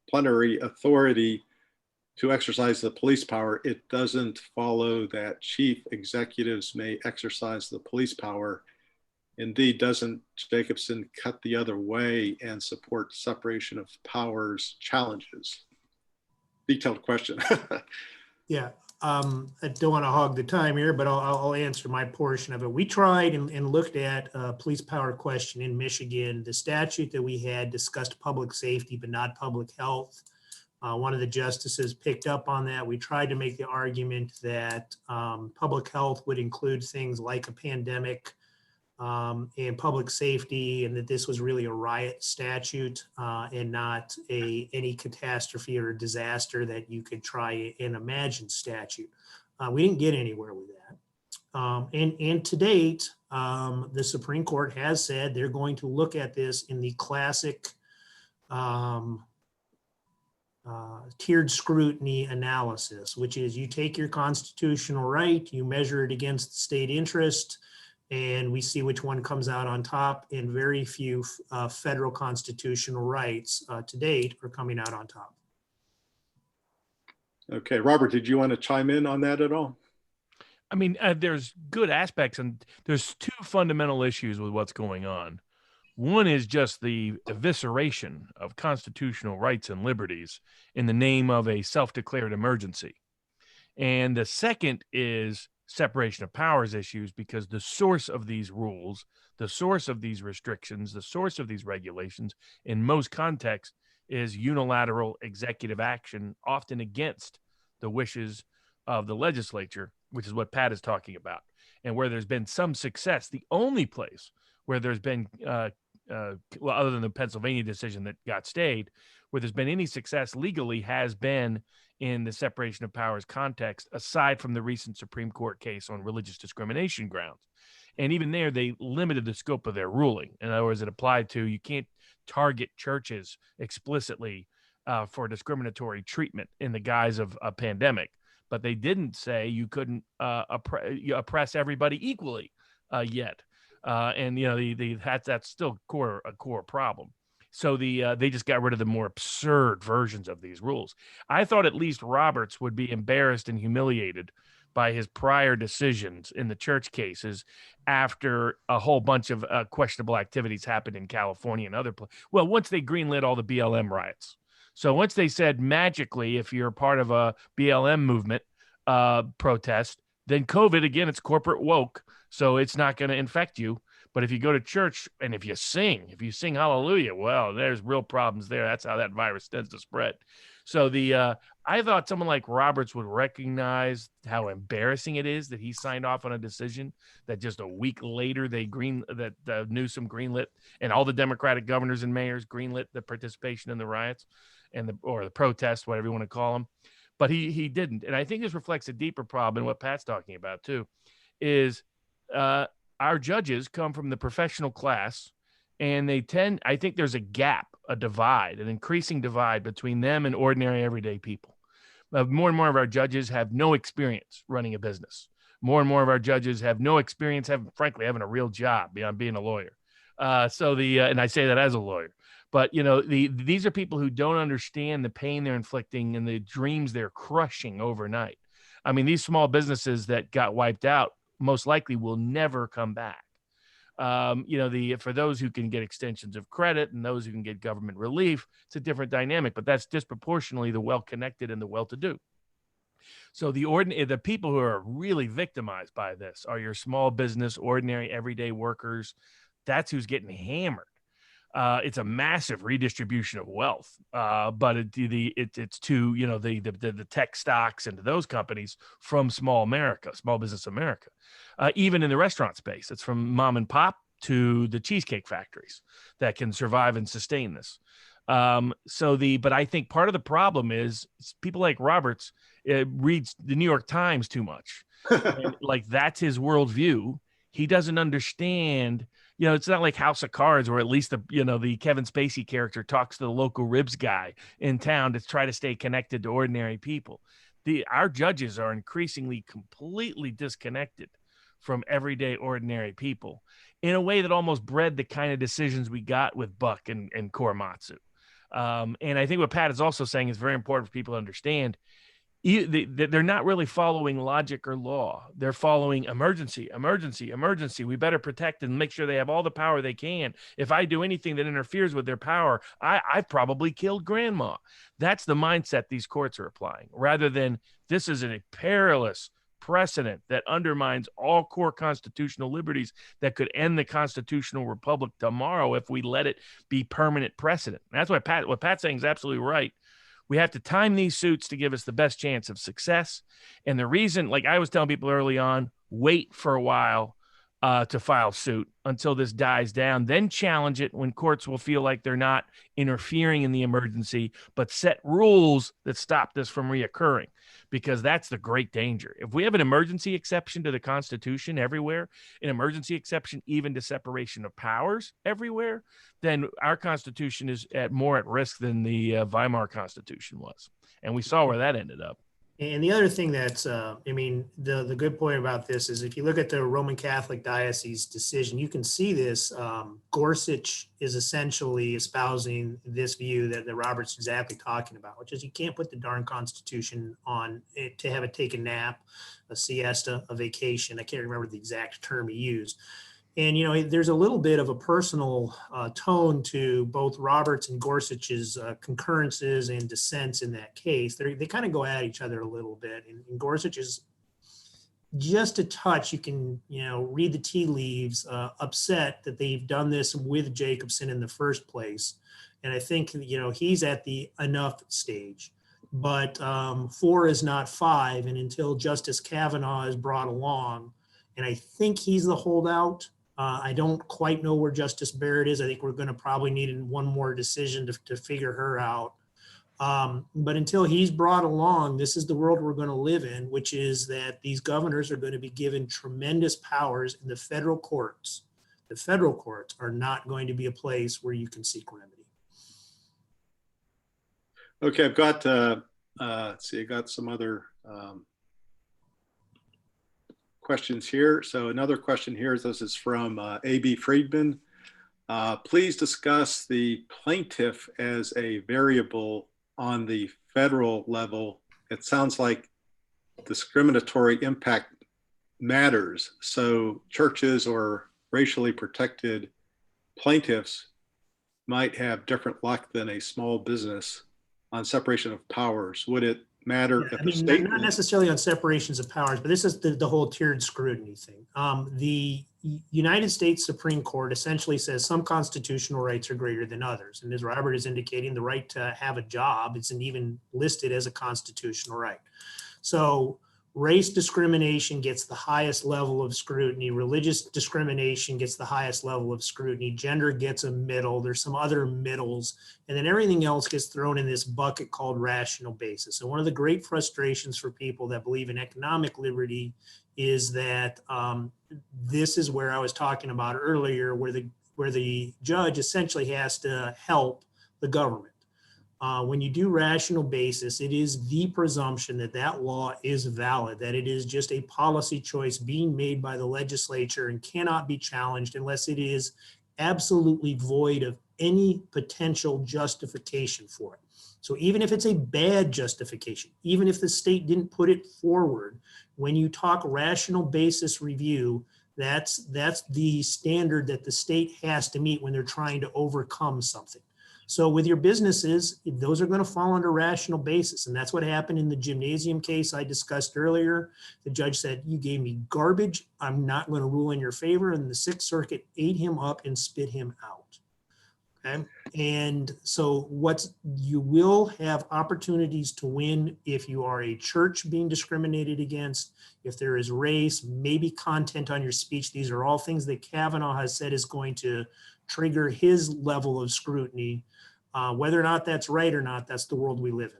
plenary authority to exercise the police power, it doesn't follow that chief executives may exercise the police power. Indeed, doesn't Jacobson cut the other way and support separation of powers challenges? Detailed question. Yeah, I don't want to hog the time here, but I'll answer my portion of it. We tried and looked at a police power question in Michigan. The statute that we had discussed public safety, but not public health. One of the justices picked up on that. We tried to make the argument that public health would include things like a pandemic and public safety, and that this was really a riot statute and not any catastrophe or disaster that you could try and imagine statute. We didn't get anywhere with that. And to date, the Supreme Court has said they're going to look at this in the classic tiered scrutiny analysis, which is you take your constitutional right, you measure it against the state interest, and we see which one comes out on top, and very few federal constitutional rights to date are coming out on top. Okay, Robert, did you want to chime in on that at all? I mean, there's good aspects, and there's two fundamental issues with what's going on. One is just the evisceration of constitutional rights and liberties in the name of a self-declared emergency. And the second is separation of powers issues, because the source of these rules, the source of these restrictions, the source of these regulations in most contexts is unilateral executive action, often against the wishes of the legislature, which is what Pat is talking about. And where there's been some success, the only place where there's been, well, other than the Pennsylvania decision that got stayed, where there's been any success legally has been in the separation of powers context, aside from the recent Supreme Court case on religious discrimination grounds. And even there, they limited the scope of their ruling. In other words, it applied to, you can't target churches explicitly for discriminatory treatment in the guise of a pandemic. But they didn't say you couldn't oppress everybody equally yet. And you know, that's still a core problem. So they just got rid of the more absurd versions of these rules. I thought at least Roberts would be embarrassed and humiliated by his prior decisions in the church cases after a whole bunch of questionable activities happened in California and other places. Well, once they greenlit all the BLM riots. So once they said magically, if you're part of a BLM movement protest, then COVID, again, it's corporate woke, so it's not going to infect you. But if you go to church and if you sing hallelujah, well, there's real problems there. That's how that virus tends to spread. So I thought someone like Roberts would recognize how embarrassing it is that he signed off on a decision that just a week later Newsom greenlit, and all the Democratic governors and mayors greenlit the participation in the riots or the protests, whatever you want to call them. But he didn't. And I think this reflects a deeper problem, and what Pat's talking about too, is our judges come from the professional class, and I think there's a gap, a divide, an increasing divide between them and ordinary everyday people. More and more of our judges have no experience running a business. More and more of our judges have no experience, frankly, having a real job beyond being a lawyer. And I say that as a lawyer. But, you know, these are people who don't understand the pain they're inflicting and the dreams they're crushing overnight. I mean, these small businesses that got wiped out most likely will never come back. For those who can get extensions of credit and those who can get government relief, it's a different dynamic, but that's disproportionately the well-connected and the well-to-do. So the people who are really victimized by this are your small business, ordinary, everyday workers. That's who's getting hammered. It's a massive redistribution of wealth, but it's to the tech stocks and to those companies from small business America. Even in the restaurant space, it's from mom and pop to the cheesecake factories that can survive and sustain this. But I think part of the problem is people like Roberts reads the New York Times too much. And, like, that's his worldview. He doesn't understand. You know, it's not like House of Cards, where at least the Kevin Spacey character talks to the local ribs guy in town to try to stay connected to ordinary people. Our judges are increasingly completely disconnected from everyday ordinary people in a way that almost bred the kind of decisions we got with Buck and Korematsu. And I think what Pat is also saying is very important for people to understand. They're not really following logic or law. They're following emergency. We better protect and make sure they have all the power they can. If I do anything that interferes with their power, I've probably killed grandma. That's the mindset these courts are applying, rather than this is a perilous precedent that undermines all core constitutional liberties that could end the constitutional republic tomorrow if we let it be permanent precedent. And that's why what Pat's saying is absolutely right. We have to time these suits to give us the best chance of success. And the reason, like I was telling people early on, wait for a while to file suit until this dies down, then challenge it when courts will feel like they're not interfering in the emergency, but set rules that stop this from reoccurring, because that's the great danger. If we have an emergency exception to the Constitution everywhere, an emergency exception even to separation of powers everywhere, then our Constitution is more at risk than the Weimar Constitution was. And we saw where that ended up. And the other thing that's, the good point about this is if you look at the Roman Catholic Diocese decision, you can see this. Gorsuch is essentially espousing this view that Robert's exactly talking about, which is you can't put the darn Constitution on it to have it take a nap, a siesta, a vacation. I can't remember the exact term he used. And, there's a little bit of a personal tone to both Roberts and Gorsuch's concurrences and dissents in that case. They kind of go at each other a little bit. And Gorsuch is just a touch, you can, read the tea leaves, upset that they've done this with Jacobson in the first place. And I think, he's at the enough stage. But 4 is not 5. And until Justice Kavanaugh is brought along, and I think he's the holdout. I don't quite know where Justice Barrett is. I think we're going to probably need one more decision to figure her out. But until he's brought along, this is the world we're going to live in, which is that these governors are going to be given tremendous powers, and the federal courts are not going to be a place where you can seek remedy. Okay, I've got, I got some other questions here. So another question here, this is from A.B. Friedman. Please discuss the plaintiff as a variable on the federal level. It sounds like discriminatory impact matters. So churches or racially protected plaintiffs might have different luck than a small business on separation of powers. Would it matter if the state? Not necessarily on separations of powers, but this is the whole tiered scrutiny thing. The United States Supreme Court essentially says some constitutional rights are greater than others. And as Robert is indicating, the right to have a job isn't even listed as a constitutional right. So race discrimination gets the highest level of scrutiny. Religious discrimination gets the highest level of scrutiny. Gender gets a middle. There's some other middles. And then everything else gets thrown in this bucket called rational basis. And one of the great frustrations for people that believe in economic liberty is that this is where I was talking about earlier, where the judge essentially has to help the government. When you do rational basis, it is the presumption that that law is valid, that it is just a policy choice being made by the legislature and cannot be challenged unless it is absolutely void of any potential justification for it. So even if it's a bad justification, even if the state didn't put it forward, when you talk rational basis review, that's the standard that the state has to meet when they're trying to overcome something. So with your businesses, those are going to fall under rational basis. And that's what happened in the gymnasium case I discussed earlier. The judge said, you gave me garbage. I'm not going to rule in your favor. And the Sixth Circuit ate him up and spit him out. Okay. And so you will have opportunities to win if you are a church being discriminated against, if there is race, maybe content on your speech. These are all things that Kavanaugh has said is going to trigger his level of scrutiny. Whether or not that's right or not, that's the world we live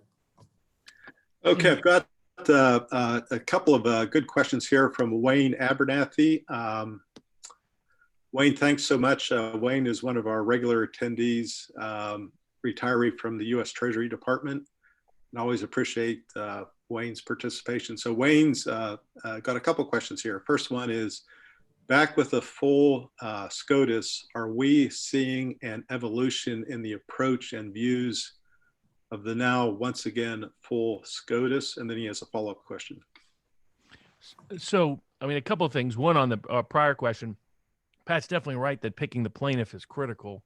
in. Okay, I've got a couple of good questions here from Wayne Abernathy. Wayne, thanks so much. Wayne is one of our regular attendees, retiree from the U.S. Treasury Department, and always appreciate Wayne's participation. So Wayne's got a couple questions here. First one is, back with a full SCOTUS, are we seeing an evolution in the approach and views of the now, once again, full SCOTUS? And then he has a follow-up question. So, a couple of things. One, on the prior question, Pat's definitely right that picking the plaintiff is critical.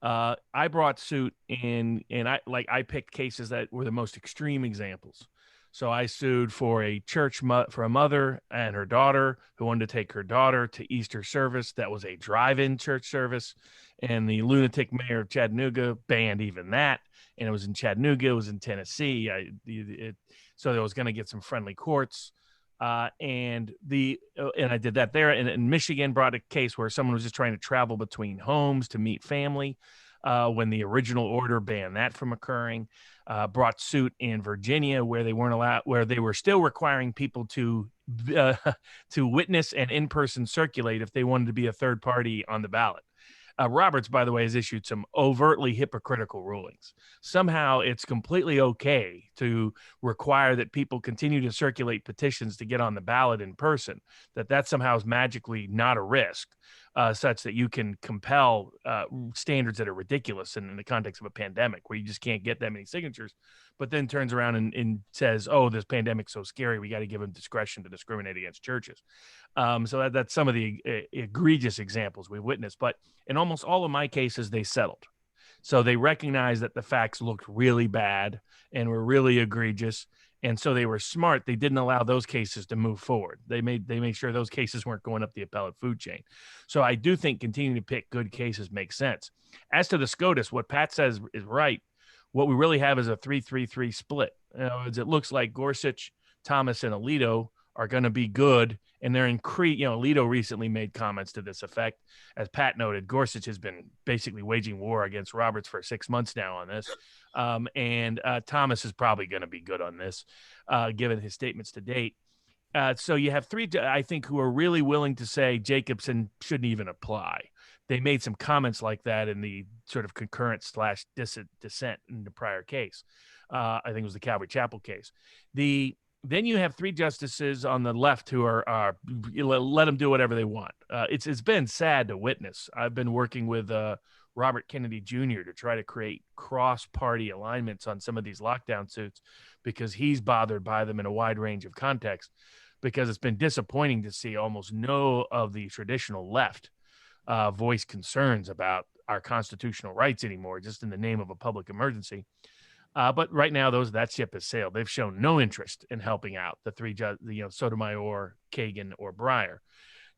I brought suit and I picked cases that were the most extreme examples. So I sued for a church for a mother and her daughter who wanted to take her daughter to Easter service. That was a drive-in church service, and the lunatic mayor of Chattanooga banned even that. And it was in Chattanooga, it was in Tennessee. So I was going to get some friendly courts, and I did that there. And Michigan brought a case where someone was just trying to travel between homes to meet family. When the original order banned that from occurring. Brought suit in Virginia where they weren't allowed, where they were still requiring people to witness and in-person circulate if they wanted to be a third party on the ballot. Roberts, by the way, has issued some overtly hypocritical rulings. Somehow it's completely okay to require that people continue to circulate petitions to get on the ballot in person, that somehow is magically not a risk. such that you can compel standards that are ridiculous in the context of a pandemic, where you just can't get that many signatures, but then turns around and says, oh, this pandemic's so scary, we got to give them discretion to discriminate against churches. So that's some of the egregious examples we've witnessed. But in almost all of my cases, they settled. So they recognized that the facts looked really bad and were really egregious. And so they were smart. They didn't allow those cases to move forward. They made sure those cases weren't going up the appellate food chain. So I do think continuing to pick good cases makes sense. As to the SCOTUS, what Pat says is right. What we really have is a 3-3-3 split. It looks like Gorsuch, Thomas, and Alito are going to be good, and they're Alito recently made comments to this effect. As Pat noted, Gorsuch has been basically waging war against Roberts for 6 months now on this, and Thomas is probably going to be good on this, given his statements to date. So you have three, I think, who are really willing to say Jacobson shouldn't even apply. They made some comments like that in the sort of concurrent / dissent in the prior case. I think it was the Calvary Chapel case. Then you have three justices on the left who are let them do whatever they want. It's been sad to witness. I've been working with Robert Kennedy Jr. to try to create cross-party alignments on some of these lockdown suits because he's bothered by them in a wide range of contexts, because it's been disappointing to see almost no of the traditional left voice concerns about our constitutional rights anymore, just in the name of a public emergency. But right now, that ship has sailed. They've shown no interest in helping out the three, Sotomayor, Kagan, or Breyer.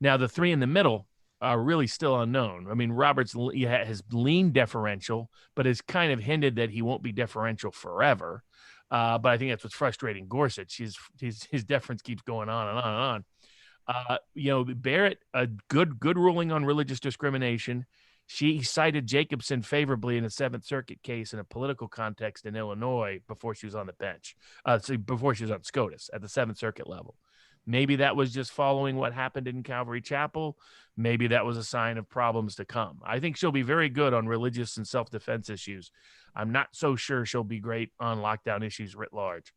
Now, the three in the middle are really still unknown. I mean, Roberts has leaned deferential, but has kind of hinted that he won't be deferential forever. But I think that's what's frustrating Gorsuch. His deference keeps going on and on and on. Barrett, a good ruling on religious discrimination. She cited Jacobson favorably in a Seventh Circuit case in a political context in Illinois before she was on the bench, before she was on SCOTUS at the Seventh Circuit level. Maybe that was just following what happened in Calvary Chapel. Maybe that was a sign of problems to come. I think she'll be very good on religious and self-defense issues. I'm not so sure she'll be great on lockdown issues writ large.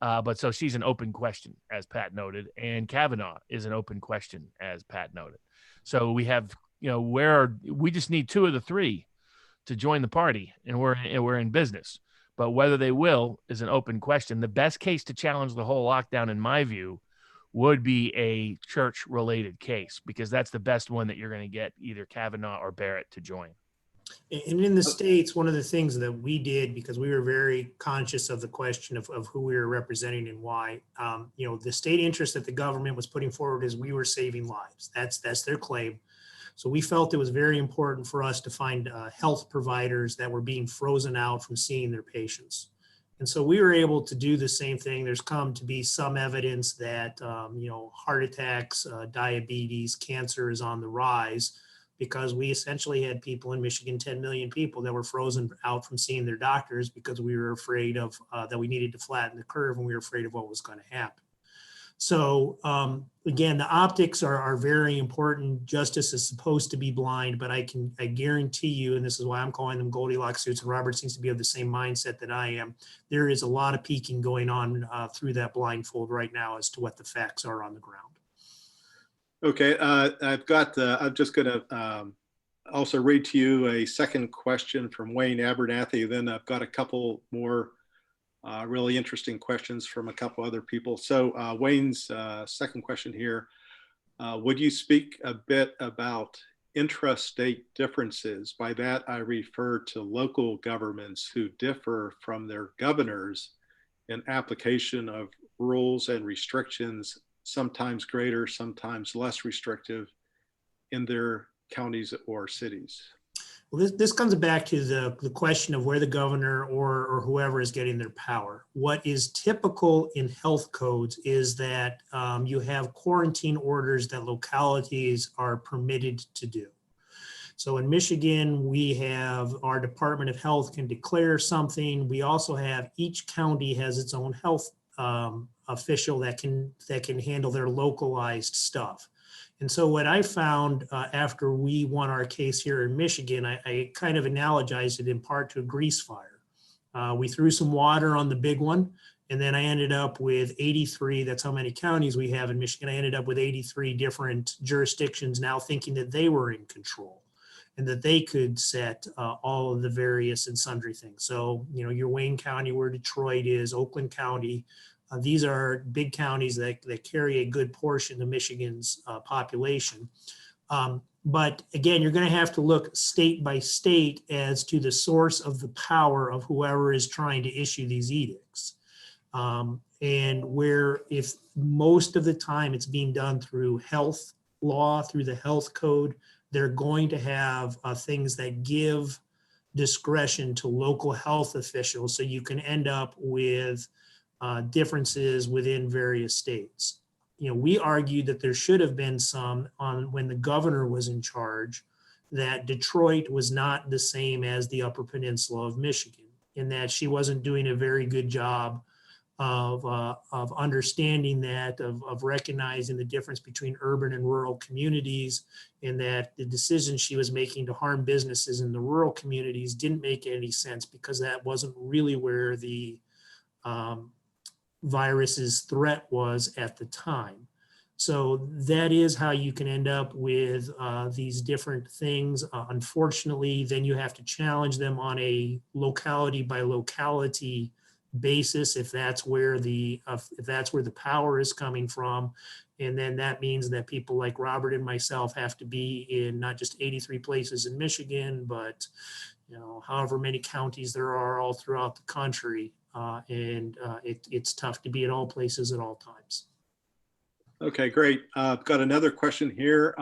But so she's an open question, as Pat noted, and Kavanaugh is an open question, as Pat noted. So we have, we just need two of the three to join the party, and we're in business. But whether they will is an open question. The best case to challenge the whole lockdown, in my view, would be a church-related case, because that's the best one that you're going to get either Kavanaugh or Barrett to join. And in the States, one of the things that we did, because we were very conscious of the question of who we were representing and why, the state interest that the government was putting forward is we were saving lives. That's their claim. So we felt it was very important for us to find health providers that were being frozen out from seeing their patients. And so we were able to do the same thing. There's come to be some evidence that, heart attacks, diabetes, cancer is on the rise, because we essentially had people in Michigan, 10 million people, that were frozen out from seeing their doctors because we were afraid of that we needed to flatten the curve, and we were afraid of what was going to happen. So again, the optics are very important. Justice is supposed to be blind, but I guarantee you, and this is why I'm calling them Goldilocks suits, and Robert seems to be of the same mindset that I am, there is a lot of peeking going on through that blindfold right now as to what the facts are on the ground. Okay, I'm just going to also read to you a second question from Wayne Abernathy. Then I've got a couple more really interesting questions from a couple other people. So Wayne's second question here, would you speak a bit about intrastate differences? By that, I refer to local governments who differ from their governors in application of rules and restrictions, sometimes greater, sometimes less restrictive, in their counties or cities. Well, this comes back to the question of where the governor or whoever is getting their power. What is typical in health codes is that you have quarantine orders that localities are permitted to do. So in Michigan, we have our Department of Health can declare something. We also have each county has its own health official that can handle their localized stuff. And so what I found after we won our case here in Michigan, I kind of analogized it in part to a grease fire. We threw some water on the big one, And then I ended up with 83, that's how many counties we have in Michigan. I ended up with 83 different jurisdictions now thinking that they were in control and that they could set all of the various and sundry things. So, you know, your Wayne County where Detroit is, Oakland County, these are big counties that carry a good portion of Michigan's population. But again, you're going to have to look state by state as to the source of the power of whoever is trying to issue these edicts. And where if most of the time it's being done through health law, through the health code, they're going to have things that give discretion to local health officials. So you can end up with differences within various states. You know, we argued that there should have been some on when the governor was in charge, that Detroit was not the same as the Upper Peninsula of Michigan, in that she wasn't doing a very good job of understanding that, of recognizing the difference between urban and rural communities, and that the decisions she was making to harm businesses in the rural communities didn't make any sense because that wasn't really where the virus's threat was at the time. So that is how you can end up with these different things. Unfortunately, then you have to challenge them on a locality by locality basis if that's where the power is coming from. And then that means that people like Robert and myself have to be in not just 83 places in Michigan, but you know, however many counties there are all throughout the country. It's tough to be at all places at all times. Okay, great. I've got another question here.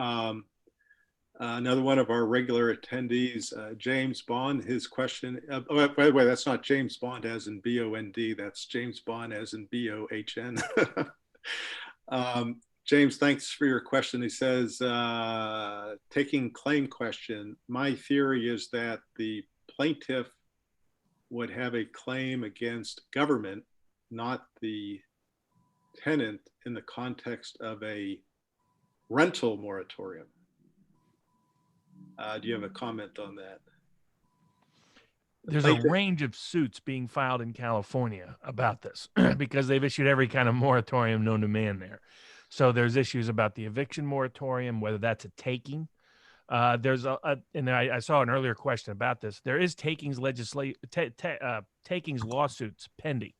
Another one of our regular attendees, James Bond, his question, by the way, that's not James Bond as in B-O-N-D, that's James Bond as in B-O-H-N. James, thanks for your question. He says, taking claim question, my theory is that the plaintiff would have a claim against government, not the tenant, in the context of a rental moratorium. Do you have a comment on that? There's a range of suits being filed in California about this because they've issued every kind of moratorium known to man there. So there's issues about the eviction moratorium, whether that's a taking. There's and I saw an earlier question about this. There is takings takings lawsuits pending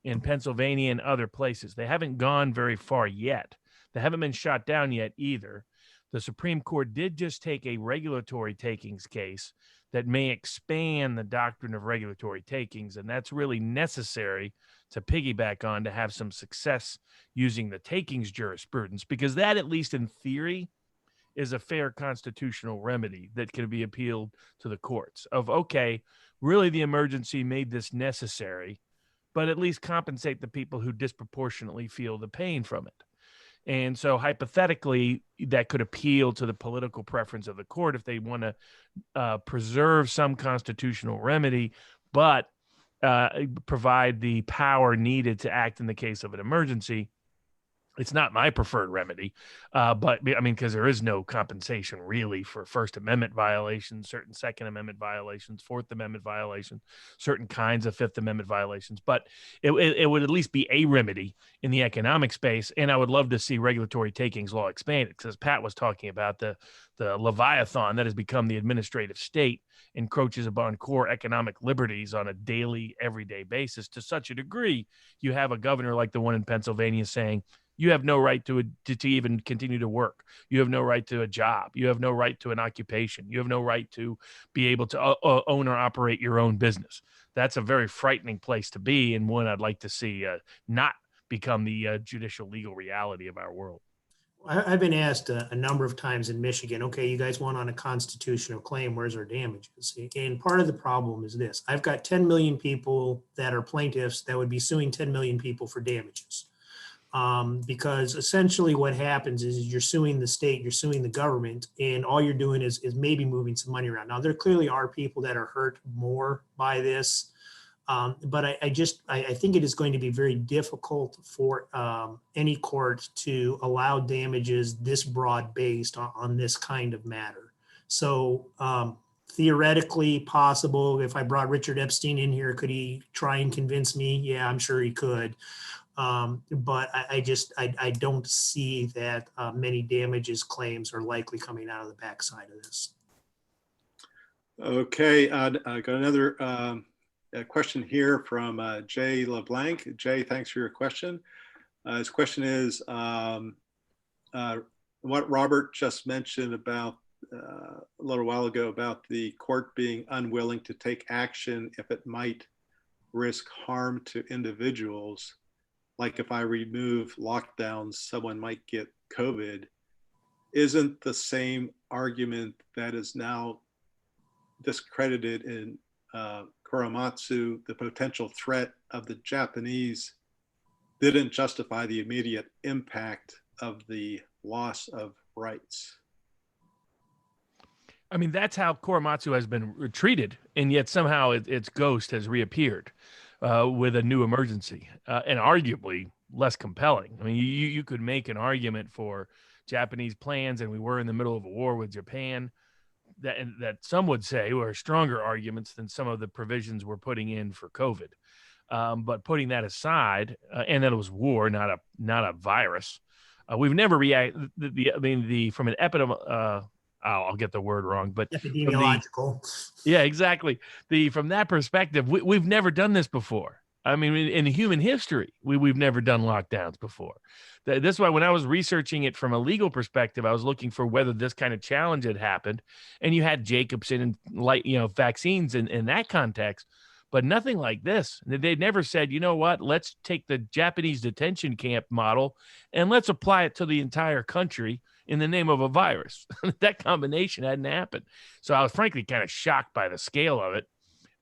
in Pennsylvania and other places. They haven't gone very far yet. They haven't been shot down yet either. The Supreme Court did just take a regulatory takings case that may expand the doctrine of regulatory takings, and that's really necessary to piggyback on to have some success using the takings jurisprudence, because that, at least in theory, is a fair constitutional remedy that can be appealed to the courts of, okay, really the emergency made this necessary, but at least compensate the people who disproportionately feel the pain from it. And so hypothetically, that could appeal to the political preference of the court if they want to preserve some constitutional remedy, but provide the power needed to act in the case of an emergency. It's not my preferred remedy, but I mean, because there is no compensation really for First Amendment violations, certain Second Amendment violations, Fourth Amendment violations, certain kinds of Fifth Amendment violations. But it would at least be a remedy in the economic space. And I would love to see regulatory takings law expanded, because Pat was talking about the Leviathan that has become the administrative state encroaches upon core economic liberties on a daily, everyday basis to such a degree. You have a governor like the one in Pennsylvania saying, you have no right to even continue to work. You have no right to a job. You have no right to an occupation. You have no right to be able to own or operate your own business. That's a very frightening place to be, and one I'd like to see not become the judicial legal reality of our world. I've been asked a number of times in Michigan, okay, you guys won on a constitutional claim, where's our damages? And part of the problem is this. I've got 10 million people that are plaintiffs that would be suing 10 million people for damages. Because essentially what happens is you're suing the state, you're suing the government, and all you're doing is maybe moving some money around. Now, there clearly are people that are hurt more by this, but I think it is going to be very difficult for any court to allow damages this broad based on this kind of matter. So theoretically possible. If I brought Richard Epstein in here, could he try and convince me? Yeah, I'm sure he could. But I don't see that many damages claims are likely coming out of the backside of this. Okay, I got another question here from Jay LeBlanc. Jay, thanks for your question. His question is what Robert just mentioned about a little while ago about the court being unwilling to take action if it might risk harm to individuals. Like if I remove lockdowns, someone might get COVID. Isn't the same argument that is now discredited in Korematsu, the potential threat of the Japanese didn't justify the immediate impact of the loss of rights? I mean, that's how Korematsu has been treated, and yet somehow its ghost has reappeared with a new emergency, and arguably less compelling. I mean, you could make an argument for Japanese plans, and we were in the middle of a war with Japan, that some would say were stronger arguments than some of the provisions we're putting in for COVID. But putting that aside, and that it was war, not a virus, we've never reacted. From an epidemic. I'll get the word wrong, but epidemiological. Yeah, exactly. From that perspective, we've never done this before. I mean, in human history, we've never done lockdowns before. That's why when I was researching it from a legal perspective, I was looking for whether this kind of challenge had happened. And you had Jacobson and vaccines in that context, but nothing like this. They'd never said, you know what, let's take the Japanese detention camp model and let's apply it to the entire country in the name of a virus. That combination hadn't happened. So I was frankly kind of shocked by the scale of it.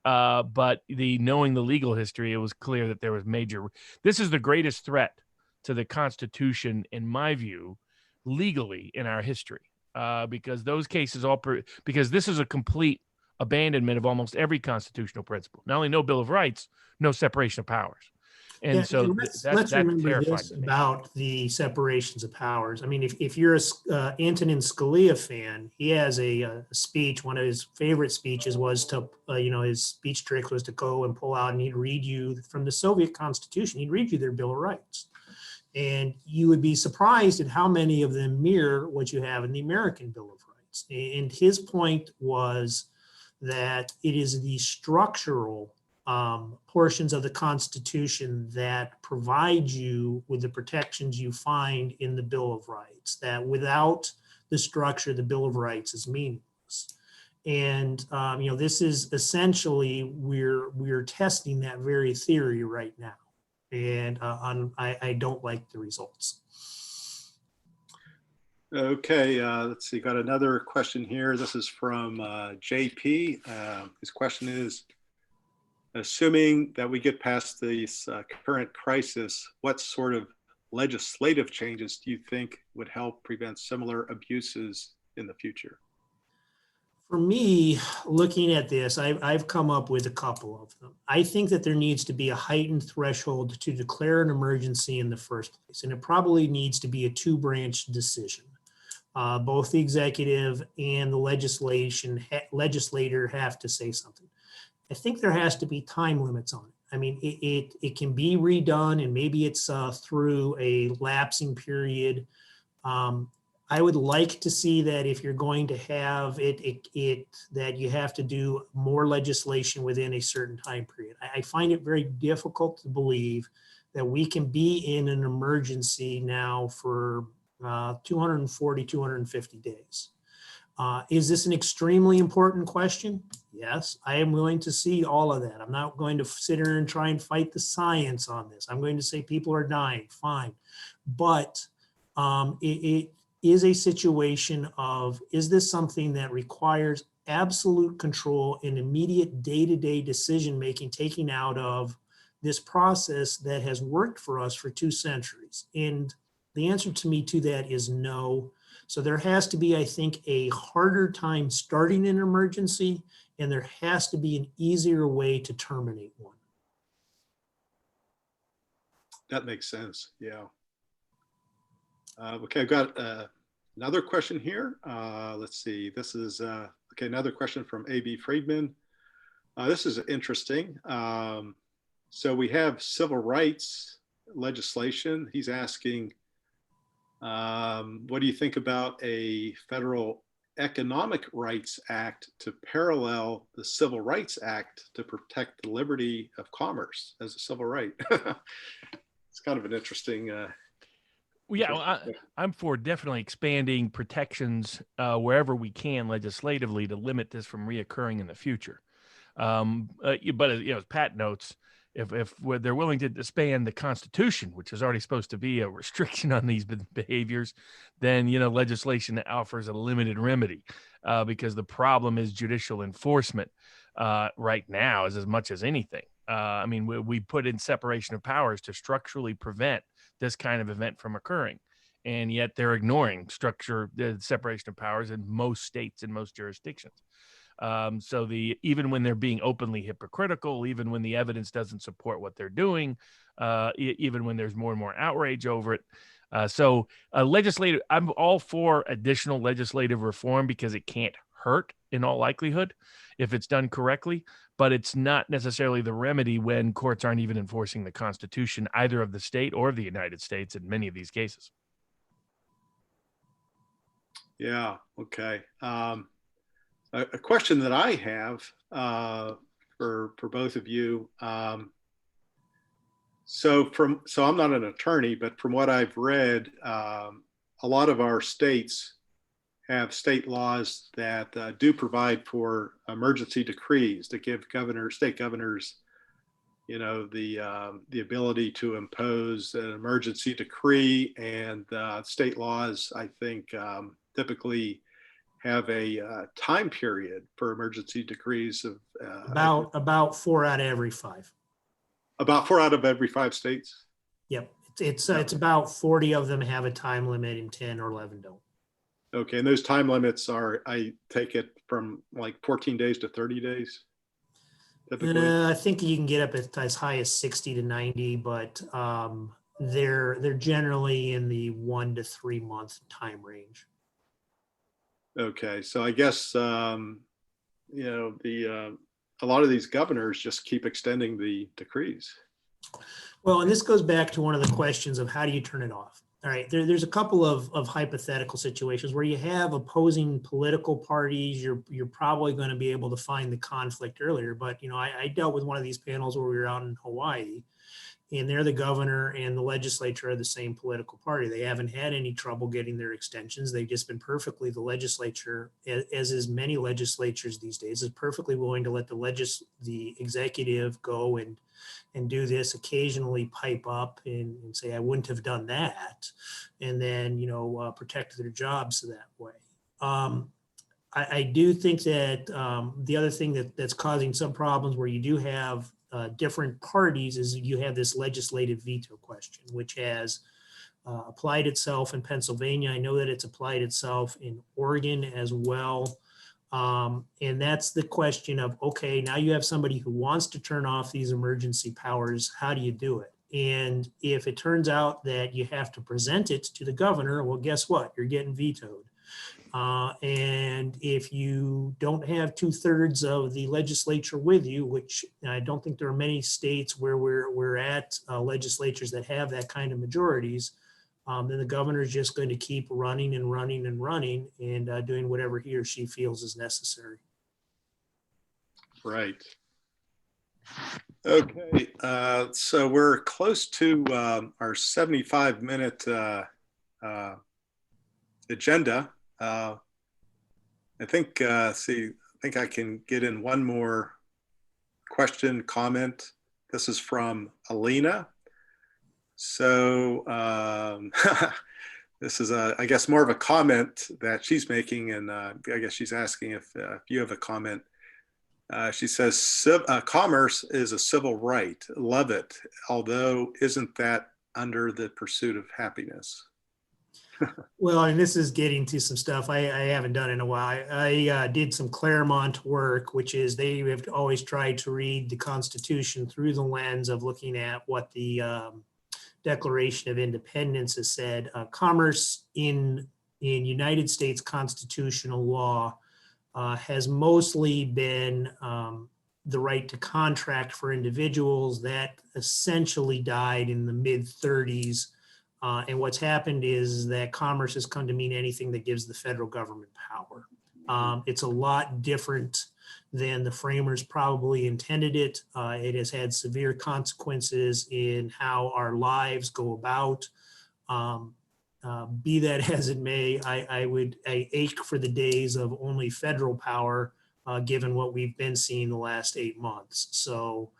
But knowing the legal history, it was clear that there was this is the greatest threat to the Constitution, in my view, legally in our history, because those cases because this is a complete abandonment of almost every constitutional principle. Not only no Bill of Rights, no separation of powers. And let's remember this about the separations of powers. I mean, if you're a Antonin Scalia fan, he has a speech. One of his favorite speeches was to, his speech trick was to go and pull out and he'd read you from the Soviet Constitution. He'd read you their Bill of Rights. And you would be surprised at how many of them mirror what you have in the American Bill of Rights. And his point was that it is the structural portions of the Constitution that provide you with the protections you find in the Bill of Rights, that without the structure, the Bill of Rights is meaningless. And, this is essentially, we're testing that very theory right now. And I don't like the results. Okay, let's see, got another question here. This is from JP. His question is, assuming that we get past this current crisis, what sort of legislative changes do you think would help prevent similar abuses in the future? For me, looking at this, I've come up with a couple of them. I think that there needs to be a heightened threshold to declare an emergency in the first place, and it probably needs to be a two-branch decision. Both the executive and the legislator have to say something. I think there has to be time limits on it. I mean, it can be redone, and maybe it's through a lapsing period. I would like to see that if you're going to have that you have to do more legislation within a certain time period. I find it very difficult to believe that we can be in an emergency now for 240, 250 days. Is this an extremely important question? Yes, I am willing to see all of that. I'm not going to sit here and try and fight the science on this. I'm going to say people are dying, fine. But it is a situation of, is this something that requires absolute control and immediate day-to-day decision-making taking out of this process that has worked for us for 2 centuries? And the answer to me to that is no. So there has to be, I think, a harder time starting an emergency, and there has to be an easier way to terminate one. That makes sense, yeah. Okay, I've got another question here. Let's see, this is Okay, another question from A.B. Friedman. This is interesting. So we have civil rights legislation. He's asking, what do you think about a federal Economic Rights Act to parallel the Civil Rights Act to protect the liberty of commerce as a civil right? It's kind of an interesting. Well, yeah, well, I'm for definitely expanding protections wherever we can legislatively to limit this from reoccurring in the future. But as Pat notes, if they're willing to disband the Constitution, which is already supposed to be a restriction on these behaviors, then legislation that offers a limited remedy, because the problem is judicial enforcement right now is as much as anything. I mean, we put in separation of powers to structurally prevent this kind of event from occurring, and yet they're ignoring the separation of powers in most states and most jurisdictions. So even when they're being openly hypocritical, even when the evidence doesn't support what they're doing, even when there's more and more outrage over it. I'm all for additional legislative reform because it can't hurt in all likelihood if it's done correctly, but it's not necessarily the remedy when courts aren't even enforcing the Constitution, either of the state or the United States in many of these cases. Yeah, okay. A question that I have for both of you. So I'm not an attorney, but from what I've read, a lot of our states have state laws that do provide for emergency decrees to give state governors, the ability to impose an emergency decree, and state laws, I think, typically have a time period for emergency decrees of About 4 out of every 5. About 4 out of every 5 states. Yep, it's about 40 of them have a time limit, and 10 or 11 don't. Okay, and those time limits are, I take it, from like 14 days to 30 days. Typically, I think you can get up as high as 60 to 90, but they're generally in the 1 to 3 month time range. Okay, so I guess a lot of these governors just keep extending the decrees. Well, and this goes back to one of the questions of how do you turn it off? All right, there's a couple of hypothetical situations where you have opposing political parties. You're probably going to be able to find the conflict earlier. But I dealt with one of these panels where we were out in Hawaii, and they're the governor and the legislature are the same political party. They haven't had any trouble getting their extensions. They've just been perfectly, the legislature, as is many legislatures these days, is perfectly willing to let the executive go and do this, occasionally pipe up and say, I wouldn't have done that, and then protect their jobs that way. I do think that the other thing that's causing some problems where you do have different parties is you have this legislative veto question, which has applied itself in Pennsylvania. I know that it's applied itself in Oregon as well. And that's the question of, okay, now you have somebody who wants to turn off these emergency powers. How do you do it? And if it turns out that you have to present it to the governor, well, guess what? You're getting vetoed. And if you don't have 2/3 of the legislature with you, which I don't think there are many states where we're at legislatures that have that kind of majorities, then the governor is just going to keep running and running and running and doing whatever he or she feels is necessary. Right. Okay, so we're close to our 75-minute agenda. I think I can get in one more question, comment. This is from Alina. So this is, I guess, more of a comment that she's making, and I guess she's asking if you have a comment. She says, commerce is a civil right. Love it. Although, isn't that under the pursuit of happiness? Well, and this is getting to some stuff I haven't done in a while. I did some Claremont work, which is they have always tried to read the Constitution through the lens of looking at what the Declaration of Independence has said. Commerce in United States constitutional law has mostly been the right to contract for individuals. That essentially died in the mid-30s. And what's happened is that commerce has come to mean anything that gives the federal government power. It's a lot different than the framers probably intended it. It has had severe consequences in how our lives go about. Be that as it may, I ache for the days of only federal power, given what we've been seeing the last 8 months. So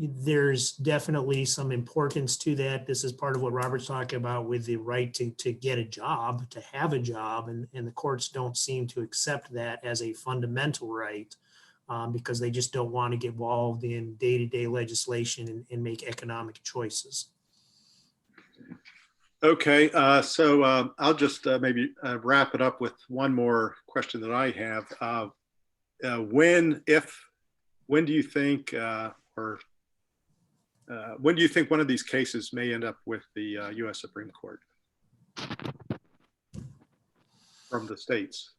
there's definitely some importance to that. This is part of what Robert's talking about with the right to get a job, to have a job, and the courts don't seem to accept that as a fundamental right, because they just don't want to get involved in day-to-day legislation and make economic choices. Okay, so I'll just maybe wrap it up with one more question that I have. When do you think, when do you think one of these cases may end up with the U.S. Supreme Court from the states?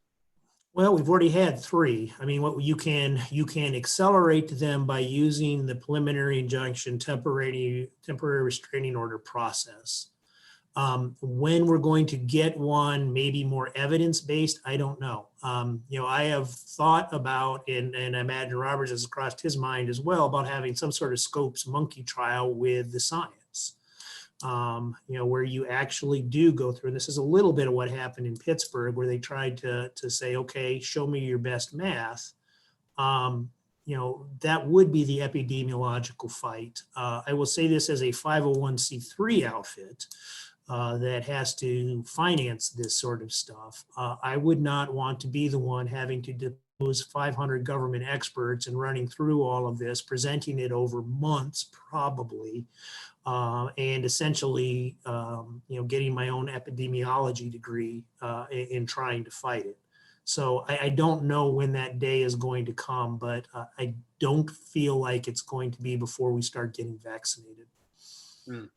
Well, we've already had 3. I mean, what you can accelerate them by using the preliminary injunction temporary restraining order process. When we're going to get one, maybe more evidence-based, I don't know. I have thought about, and I imagine Roberts has crossed his mind as well, about having some sort of Scopes monkey trial with the science, where you actually do go through, and this is a little bit of what happened in Pittsburgh, where they tried to say, okay, show me your best math. That would be the epidemiological fight. I will say this as a 501c3 outfit, that has to finance this sort of stuff. I would not want to be the one having to depose 500 government experts and running through all of this, presenting it over months probably, and essentially, getting my own epidemiology degree in trying to fight it. So I don't know when that day is going to come, but I don't feel like it's going to be before we start getting vaccinated. Mm.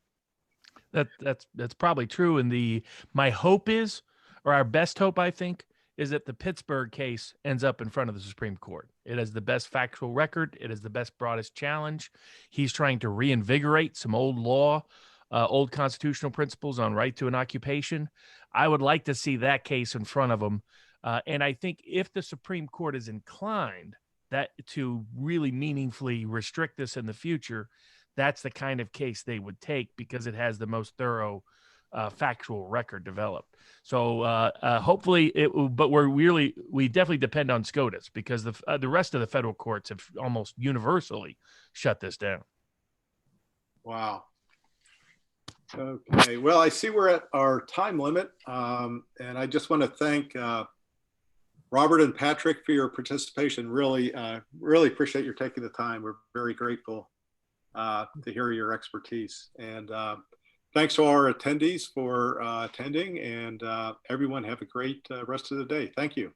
That's probably true. And my hope is, or our best hope, I think, is that the Pittsburgh case ends up in front of the Supreme Court. It has the best factual record. It is the best, broadest challenge. He's trying to reinvigorate some old law, old constitutional principles on right to an occupation. I would like to see that case in front of him. And I think if the Supreme Court is inclined to really meaningfully restrict this in the future, that's the kind of case they would take, because it has the most thorough factual record developed. So hopefully it will, but we definitely depend on SCOTUS, because the rest of the federal courts have almost universally shut this down. Wow. Okay, well, I see we're at our time limit, and I just want to thank Robert and Patrick for your participation. Really appreciate your taking the time. We're very grateful to hear your expertise. And thanks to our attendees for attending, and everyone have a great rest of the day. Thank you.